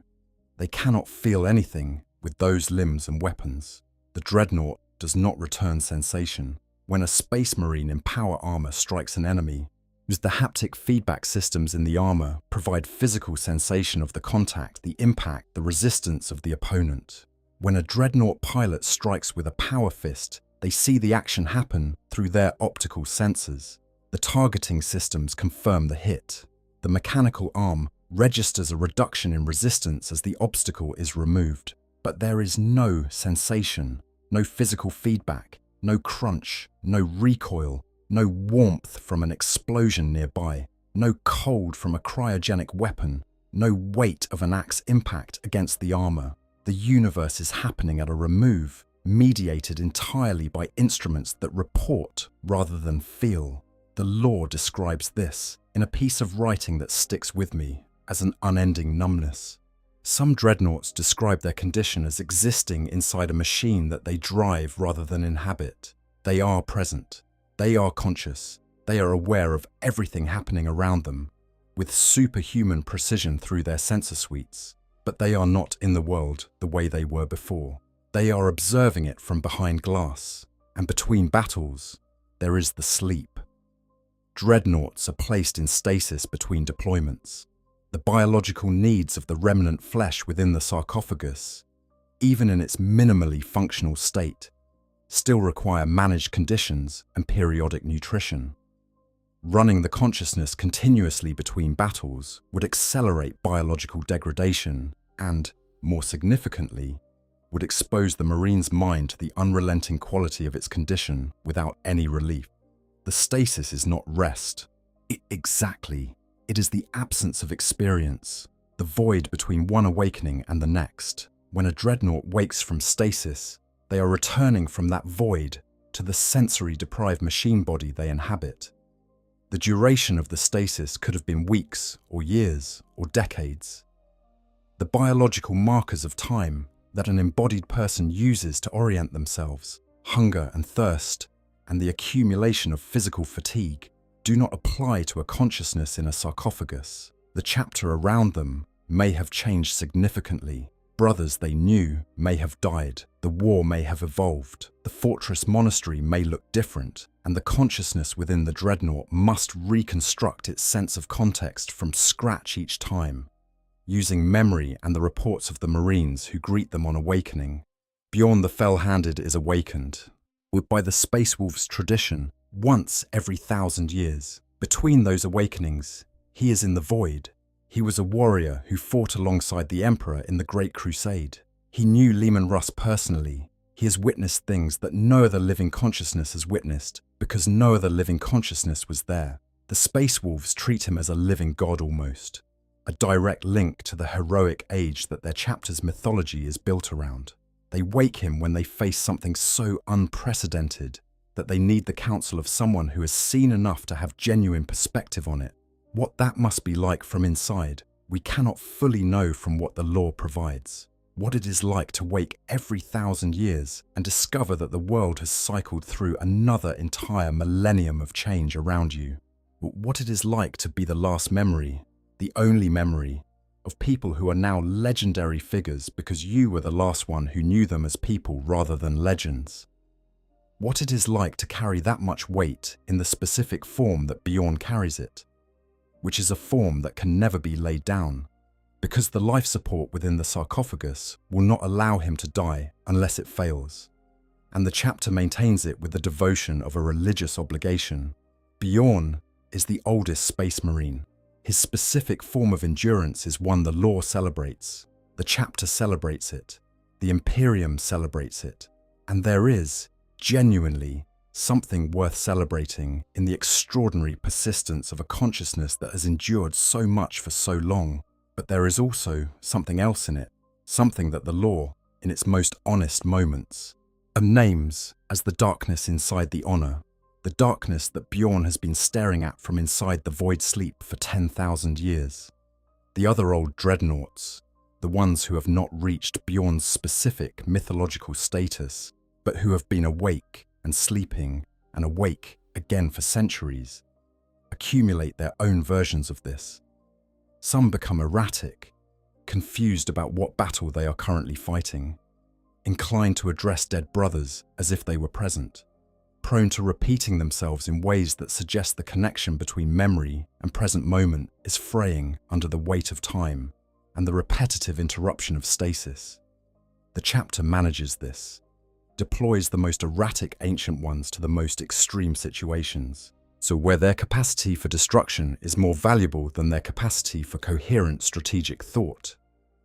B: They cannot feel anything with those limbs and weapons. The dreadnought does not return sensation. When a space marine in power armor strikes an enemy, the haptic feedback systems in the armor provide physical sensation of the contact, the impact, the resistance of the opponent. When a dreadnought pilot strikes with a power fist, they see the action happen through their optical sensors. The targeting systems confirm the hit. The mechanical arm registers a reduction in resistance as the obstacle is removed. But there is no sensation, no physical feedback, no crunch, no recoil, no warmth from an explosion nearby, no cold from a cryogenic weapon, no weight of an axe impact against the armor. The universe is happening at a remove, mediated entirely by instruments that report rather than feel. The law describes this in a piece of writing that sticks with me as an unending numbness. Some dreadnoughts describe their condition as existing inside a machine that they drive rather than inhabit. They are present. They are conscious. They are aware of everything happening around them with superhuman precision through their sensor suites. But they are not in the world the way they were before. They are observing it from behind glass. And between battles, there is the sleep. Dreadnoughts are placed in stasis between deployments. The biological needs of the remnant flesh within the sarcophagus, even in its minimally functional state, still require managed conditions and periodic nutrition. Running the consciousness continuously between battles would accelerate biological degradation and, more significantly, would expose the Marine's mind to the unrelenting quality of its condition without any relief. The stasis is not rest. Exactly. It is the absence of experience, the void between one awakening and the next. When a dreadnought wakes from stasis, they are returning from that void to the sensory-deprived machine body they inhabit. The duration of the stasis could have been weeks or years or decades. The biological markers of time that an embodied person uses to orient themselves, hunger and thirst, and the accumulation of physical fatigue, do not apply to a consciousness in a sarcophagus. The chapter around them may have changed significantly. Brothers they knew may have died. The war may have evolved. The fortress monastery may look different, and the consciousness within the dreadnought must reconstruct its sense of context from scratch each time, using memory and the reports of the Marines who greet them on awakening. Bjorn the Fell-Handed is awakened, by the Space Wolves tradition, once every 1,000 years. Between those awakenings, he is in the void. He was a warrior who fought alongside the Emperor in the Great Crusade. He knew Leman Russ personally. He has witnessed things that no other living consciousness has witnessed, because no other living consciousness was there. The Space Wolves treat him as a living god almost, a direct link to the heroic age that their chapter's mythology is built around. They wake him when they face something so unprecedented that they need the counsel of someone who has seen enough to have genuine perspective on it. What that must be like from inside, we cannot fully know from what the law provides. What it is like to wake every 1,000 years and discover that the world has cycled through another entire millennium of change around you. What it is like to be the last memory, the only memory, of people who are now legendary figures because you were the last one who knew them as people rather than legends. What it is like to carry that much weight in the specific form that Bjorn carries it, which is a form that can never be laid down, because the life support within the sarcophagus will not allow him to die unless it fails, and the chapter maintains it with the devotion of a religious obligation. Bjorn is the oldest space marine. His specific form of endurance is one the law celebrates. The chapter celebrates it. The Imperium celebrates it. And there is, genuinely, something worth celebrating in the extraordinary persistence of a consciousness that has endured so much for so long. But there is also something else in it, something that the law, in its most honest moments, and names as the darkness inside the honor, the darkness that Bjorn has been staring at from inside the void sleep for 10,000 years. The other old dreadnoughts, the ones who have not reached Bjorn's specific mythological status, but who have been awake and sleeping and awake again for centuries, accumulate their own versions of this. Some become erratic, confused about what battle they are currently fighting, inclined to address dead brothers as if they were present, prone to repeating themselves in ways that suggest the connection between memory and present moment is fraying under the weight of time and the repetitive interruption of stasis. The chapter manages this, deploys the most erratic ancient ones to the most extreme situations. So where their capacity for destruction is more valuable than their capacity for coherent strategic thought,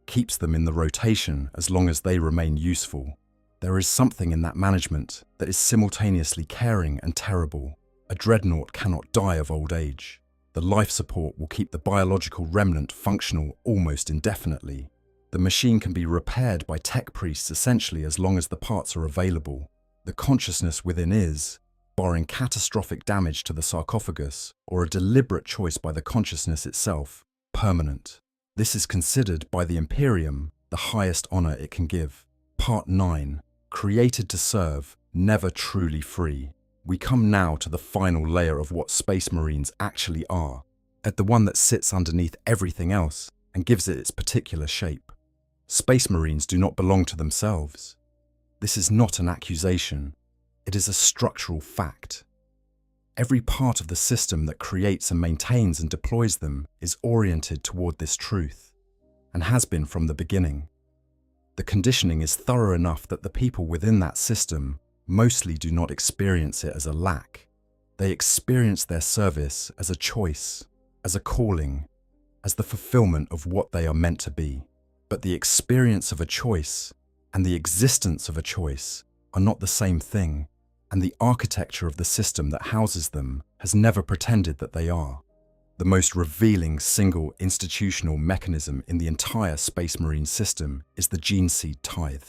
B: keeps them in the rotation as long as they remain useful. There is something in that management that is simultaneously caring and terrible. A dreadnought cannot die of old age. The life support will keep the biological remnant functional almost indefinitely. The machine can be repaired by tech priests essentially as long as the parts are available. The consciousness within is, barring catastrophic damage to the sarcophagus or a deliberate choice by the consciousness itself, permanent. This is considered by the Imperium the highest honor it can give. Part 9. Created to serve, never truly free. We come now to the final layer of what Space Marines actually are, at the one that sits underneath everything else and gives it its particular shape. Space Marines do not belong to themselves. This is not an accusation. It is a structural fact. Every part of the system that creates and maintains and deploys them is oriented toward this truth, and has been from the beginning. The conditioning is thorough enough that the people within that system mostly do not experience it as a lack. They experience their service as a choice, as a calling, as the fulfillment of what they are meant to be. But the experience of a choice and the existence of a choice are not the same thing, and the architecture of the system that houses them has never pretended that they are. The most revealing single institutional mechanism in the entire Space Marine system is the gene seed tithe.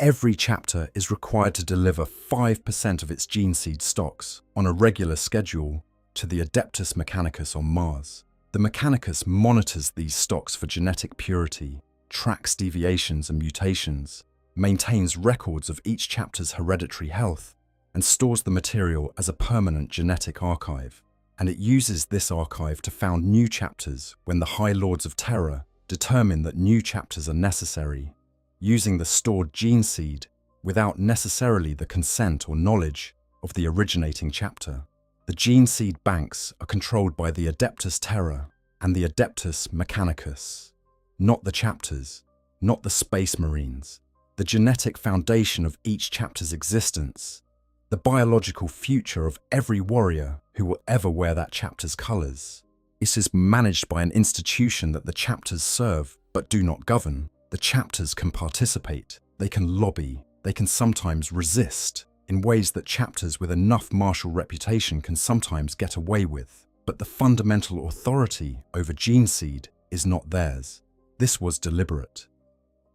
B: Every chapter is required to deliver 5% of its gene seed stocks on a regular schedule to the Adeptus Mechanicus on Mars. The Mechanicus monitors these stocks for genetic purity, tracks deviations and mutations, maintains records of each chapter's hereditary health, and stores the material as a permanent genetic archive. And it uses this archive to found new chapters when the High Lords of Terror determine that new chapters are necessary, using the stored gene seed without necessarily the consent or knowledge of the originating chapter. The gene seed banks are controlled by the Adeptus Terra and the Adeptus Mechanicus, not the chapters, not the Space Marines. The genetic foundation of each chapter's existence, the biological future of every warrior who will ever wear that chapter's colors. This is managed by an institution that the chapters serve but do not govern. The chapters can participate, they can lobby, they can sometimes resist in ways that chapters with enough martial reputation can sometimes get away with. But the fundamental authority over gene seed is not theirs. This was deliberate.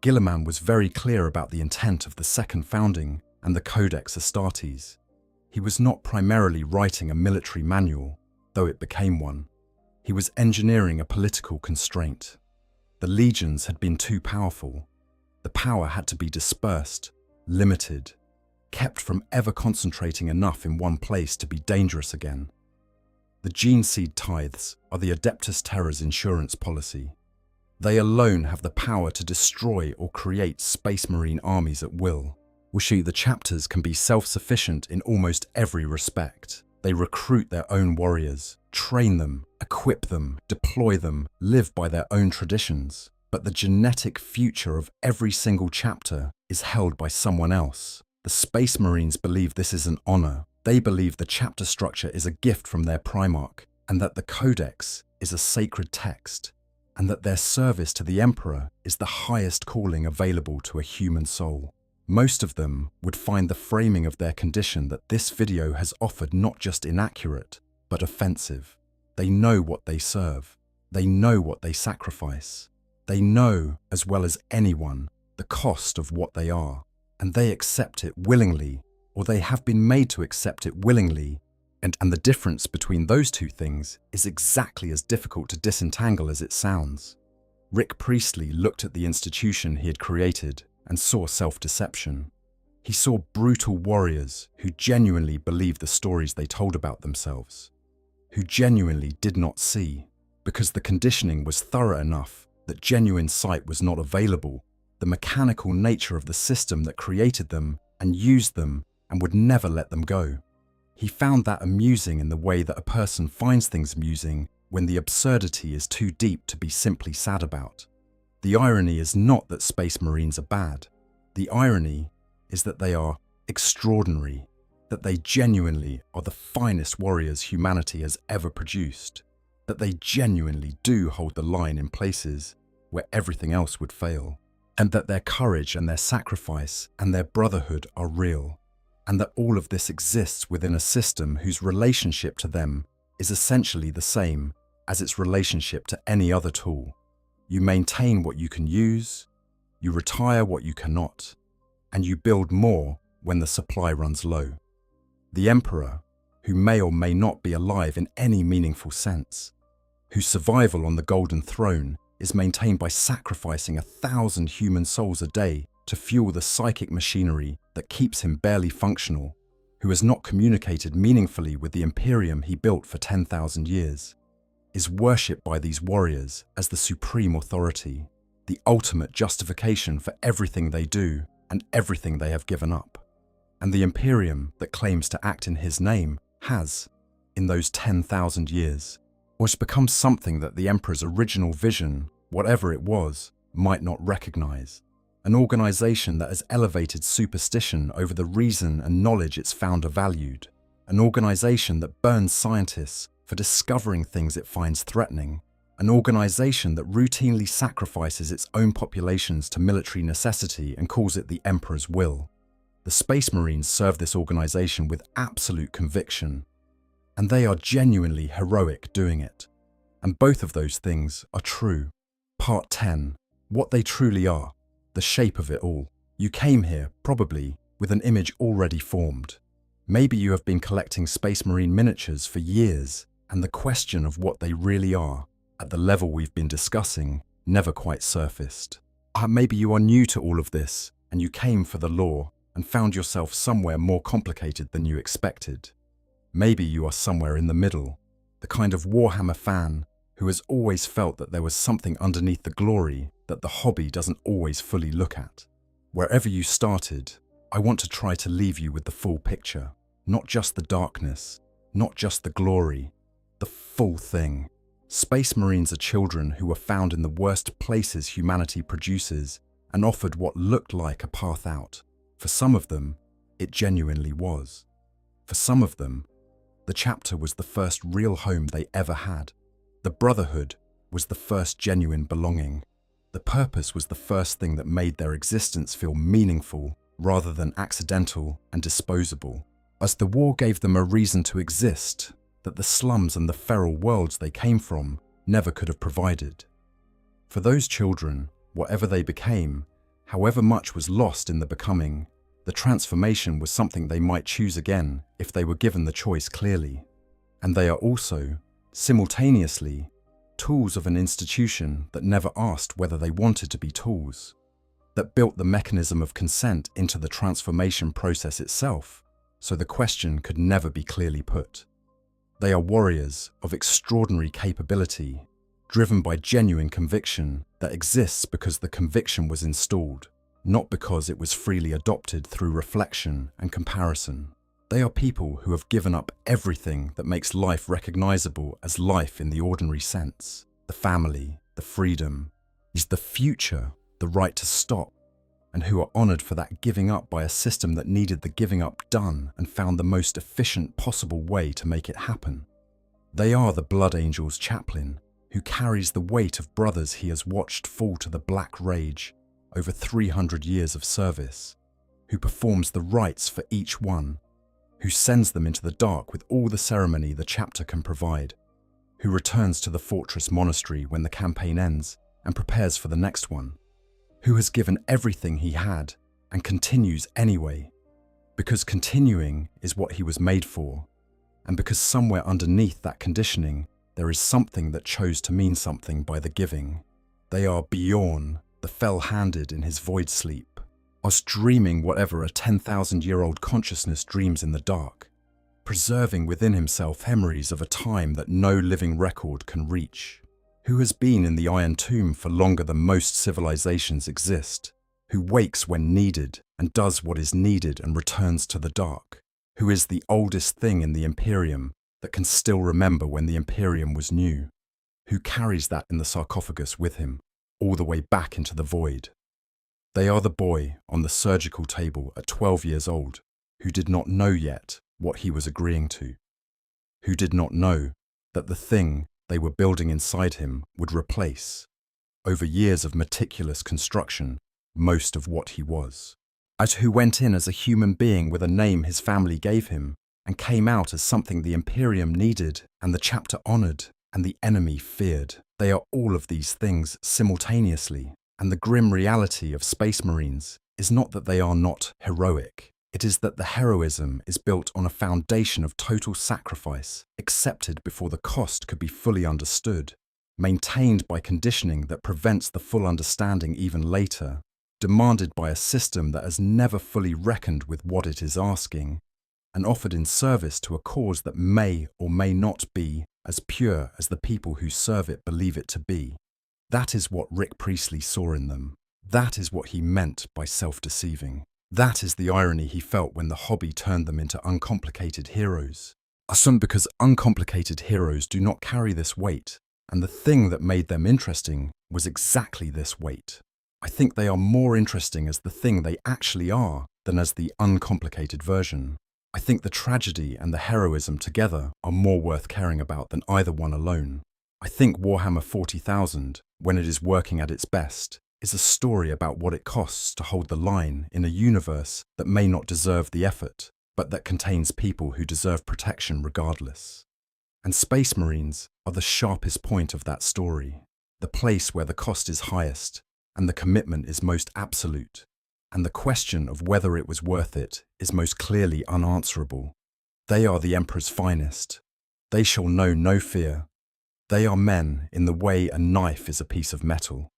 B: Guilliman was very clear about the intent of the second founding and the Codex Astartes. He was not primarily writing a military manual, though it became one. He was engineering a political constraint. The legions had been too powerful. The power had to be dispersed, limited, kept from ever concentrating enough in one place to be dangerous again. The gene seed tithes are the Adeptus Terra's insurance policy. They alone have the power to destroy or create Space Marine armies at will. The chapters can be self-sufficient in almost every respect. They recruit their own warriors, train them, equip them, deploy them, live by their own traditions. But the genetic future of every single chapter is held by someone else. The Space Marines believe this is an honor. They believe the chapter structure is a gift from their Primarch, and that the Codex is a sacred text, and that their service to the Emperor is the highest calling available to a human soul. Most of them would find the framing of their condition that this video has offered not just inaccurate, but offensive. They know what they serve. They know what they sacrifice. They know, as well as anyone, the cost of what they are. and they accept it willingly, or they have been made to accept it willingly, and the difference between those two things is exactly as difficult to disentangle as it sounds. Rick Priestley looked at the institution he had created and saw self-deception. He saw brutal warriors who genuinely believed the stories they told about themselves, who genuinely did not see, because the conditioning was thorough enough that genuine sight was not available, the mechanical nature of the system that created them and used them and would never let them go. He found that amusing in the way that a person finds things amusing when the absurdity is too deep to be simply sad about. The irony is not that Space Marines are bad. The irony is that they are extraordinary, that they genuinely are the finest warriors humanity has ever produced, that they genuinely do hold the line in places where everything else would fail, and that their courage and their sacrifice and their brotherhood are real, and that all of this exists within a system whose relationship to them is essentially the same as its relationship to any other tool. You maintain what you can use, you retire what you cannot, and you build more when the supply runs low. The Emperor, who may or may not be alive in any meaningful sense, whose survival on the Golden Throne is maintained by sacrificing 1,000 human souls a day to fuel the psychic machinery that keeps him barely functional, who has not communicated meaningfully with the Imperium he built for 10,000 years, is worshipped by these warriors as the supreme authority, the ultimate justification for everything they do and everything they have given up. And the Imperium that claims to act in his name has, in those 10,000 years, was become something that the Emperor's original vision, whatever it was, might not recognize. An organization that has elevated superstition over the reason and knowledge its founder valued. An organization that burns scientists for discovering things it finds threatening. An organization that routinely sacrifices its own populations to military necessity and calls it the Emperor's will. The Space Marines serve this organization with absolute conviction, and they are genuinely heroic doing it. And both of those things are true. Part 10. What they truly are. The shape of it all. You came here, probably, with an image already formed. Maybe you have been collecting Space Marine miniatures for years, and the question of what they really are, at the level we've been discussing, never quite surfaced. Maybe you are new to all of this, and you came for the lore, and found yourself somewhere more complicated than you expected. Maybe you are somewhere in the middle, the kind of Warhammer fan who has always felt that there was something underneath the glory that the hobby doesn't always fully look at. Wherever you started, I want to try to leave you with the full picture, not just the darkness, not just the glory, the full thing. Space Marines are children who were found in the worst places humanity produces and offered what looked like a path out. For some of them, it genuinely was. For some of them, the chapter was the first real home they ever had. The brotherhood was the first genuine belonging. The purpose was the first thing that made their existence feel meaningful rather than accidental and disposable. As the war gave them a reason to exist that the slums and the feral worlds they came from never could have provided. For those children, whatever they became, however much was lost in the becoming, the transformation was something they might choose again if they were given the choice clearly. And they are also, simultaneously, tools of an institution that never asked whether they wanted to be tools, that built the mechanism of consent into the transformation process itself, so the question could never be clearly put. They are warriors of extraordinary capability, driven by genuine conviction that exists because the conviction was installed, not because it was freely adopted through reflection and comparison. They are people who have given up everything that makes life recognizable as life in the ordinary sense. The family, the freedom, is the future, the right to stop, and who are honored for that giving up by a system that needed the giving up done and found the most efficient possible way to make it happen. They are the Blood Angel's chaplain, who carries the weight of brothers he has watched fall to the black rage over 300 years of service, who performs the rites for each one, who sends them into the dark with all the ceremony the chapter can provide, who returns to the fortress monastery when the campaign ends and prepares for the next one, who has given everything he had and continues anyway, because continuing is what he was made for, and because somewhere underneath that conditioning there is something that chose to mean something by the giving. They are Bjorn, the fell-handed in his void sleep, us dreaming whatever a 10,000-year-old consciousness dreams in the dark, preserving within himself memories of a time that no living record can reach, who has been in the Iron Tomb for longer than most civilizations exist, who wakes when needed and does what is needed and returns to the dark, who is the oldest thing in the Imperium that can still remember when the Imperium was new, who carries that in the sarcophagus with him, all the way back into the void. They are the boy on the surgical table at 12 years old, who did not know yet what he was agreeing to, who did not know that the thing they were building inside him would replace, over years of meticulous construction, most of what he was. As who went in as a human being with a name his family gave him, and came out as something the Imperium needed and the chapter honoured and the enemy feared. They are all of these things simultaneously, and the grim reality of Space Marines is not that they are not heroic. It is that the heroism is built on a foundation of total sacrifice, accepted before the cost could be fully understood, maintained by conditioning that prevents the full understanding even later, demanded by a system that has never fully reckoned with what it is asking, and offered in service to a cause that may or may not be as pure as the people who serve it believe it to be. That is what Rick Priestley saw in them. That is what he meant by self-deceiving. That is the irony he felt when the hobby turned them into uncomplicated heroes. Because uncomplicated heroes do not carry this weight, and the thing that made them interesting was exactly this weight. I think they are more interesting as the thing they actually are than as the uncomplicated version. I think the tragedy and the heroism together are more worth caring about than either one alone. I think Warhammer 40,000, when it is working at its best, is a story about what it costs to hold the line in a universe that may not deserve the effort, but that contains people who deserve protection regardless. And Space Marines are the sharpest point of that story, the place where the cost is highest and the commitment is most absolute, and the question of whether it was worth it is most clearly unanswerable. They are the Emperor's finest. They shall know no fear. They are men in the way a knife is a piece of metal.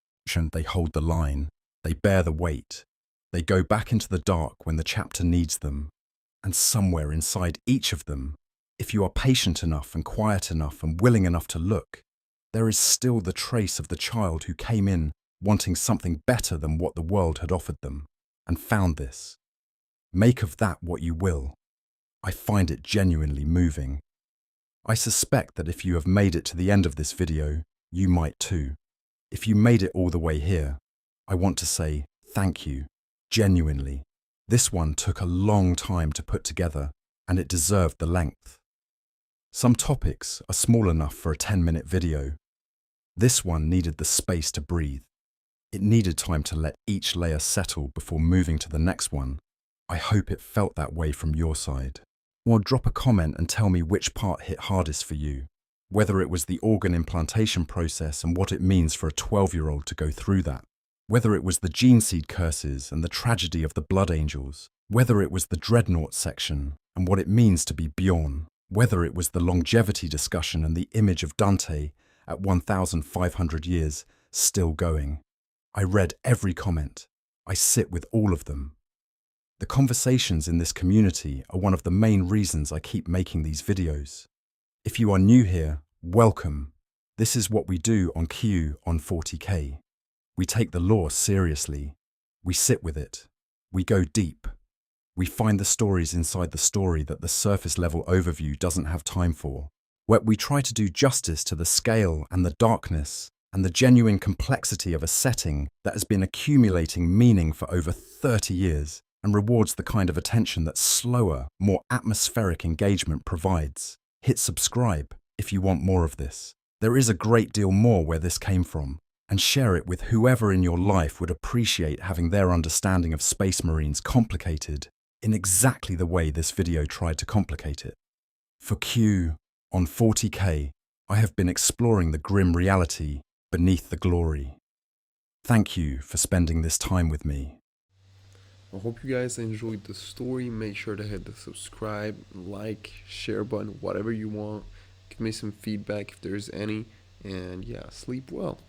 B: They hold the line. They bear the weight. They go back into the dark when the chapter needs them. And somewhere inside each of them, if you are patient enough and quiet enough and willing enough to look, there is still the trace of the child who came in wanting something better than what the world had offered them, and found this. Make of that what you will. I find it genuinely moving. I suspect that if you have made it to the end of this video, you might too. If you made it all the way here, I want to say thank you, genuinely. This one took a long time to put together, and it deserved the length. Some topics are small enough for a 10-minute video. This one needed the space to breathe. It needed time to let each layer settle before moving to the next one. I hope it felt that way from your side. Or drop a comment and tell me which part hit hardest for you, whether it was the organ implantation process and what it means for a 12-year-old to go through that, whether it was the gene seed curses and the tragedy of the Blood Angels, whether it was the Dreadnought section and what it means to be Bjorn, whether it was the longevity discussion and the image of Dante at 1,500 years still going. I read every comment. I sit with all of them. The conversations in this community are one of the main reasons I keep making these videos. If you are new here, welcome. This is what we do on Q on 40k. We take the lore seriously. We sit with it. We go deep. We find the stories inside the story that the surface level overview doesn't have time for. Where we try to do justice to the scale and the darkness and the genuine complexity of a setting that has been accumulating meaning for over 30 years and rewards the kind of attention that slower, more atmospheric engagement provides. Hit subscribe if you want more of this. There is a great deal more where this came from, and share it with whoever in your life would appreciate having their understanding of Space Marines complicated in exactly the way this video tried to complicate it. For Q on 40k, I have been exploring the grim reality beneath the glory. Thank you for spending this time with me.
A: I hope you guys enjoyed the story. Make sure to hit the subscribe, like, share button, whatever you want. Give me some feedback if there's any. And yeah, sleep well.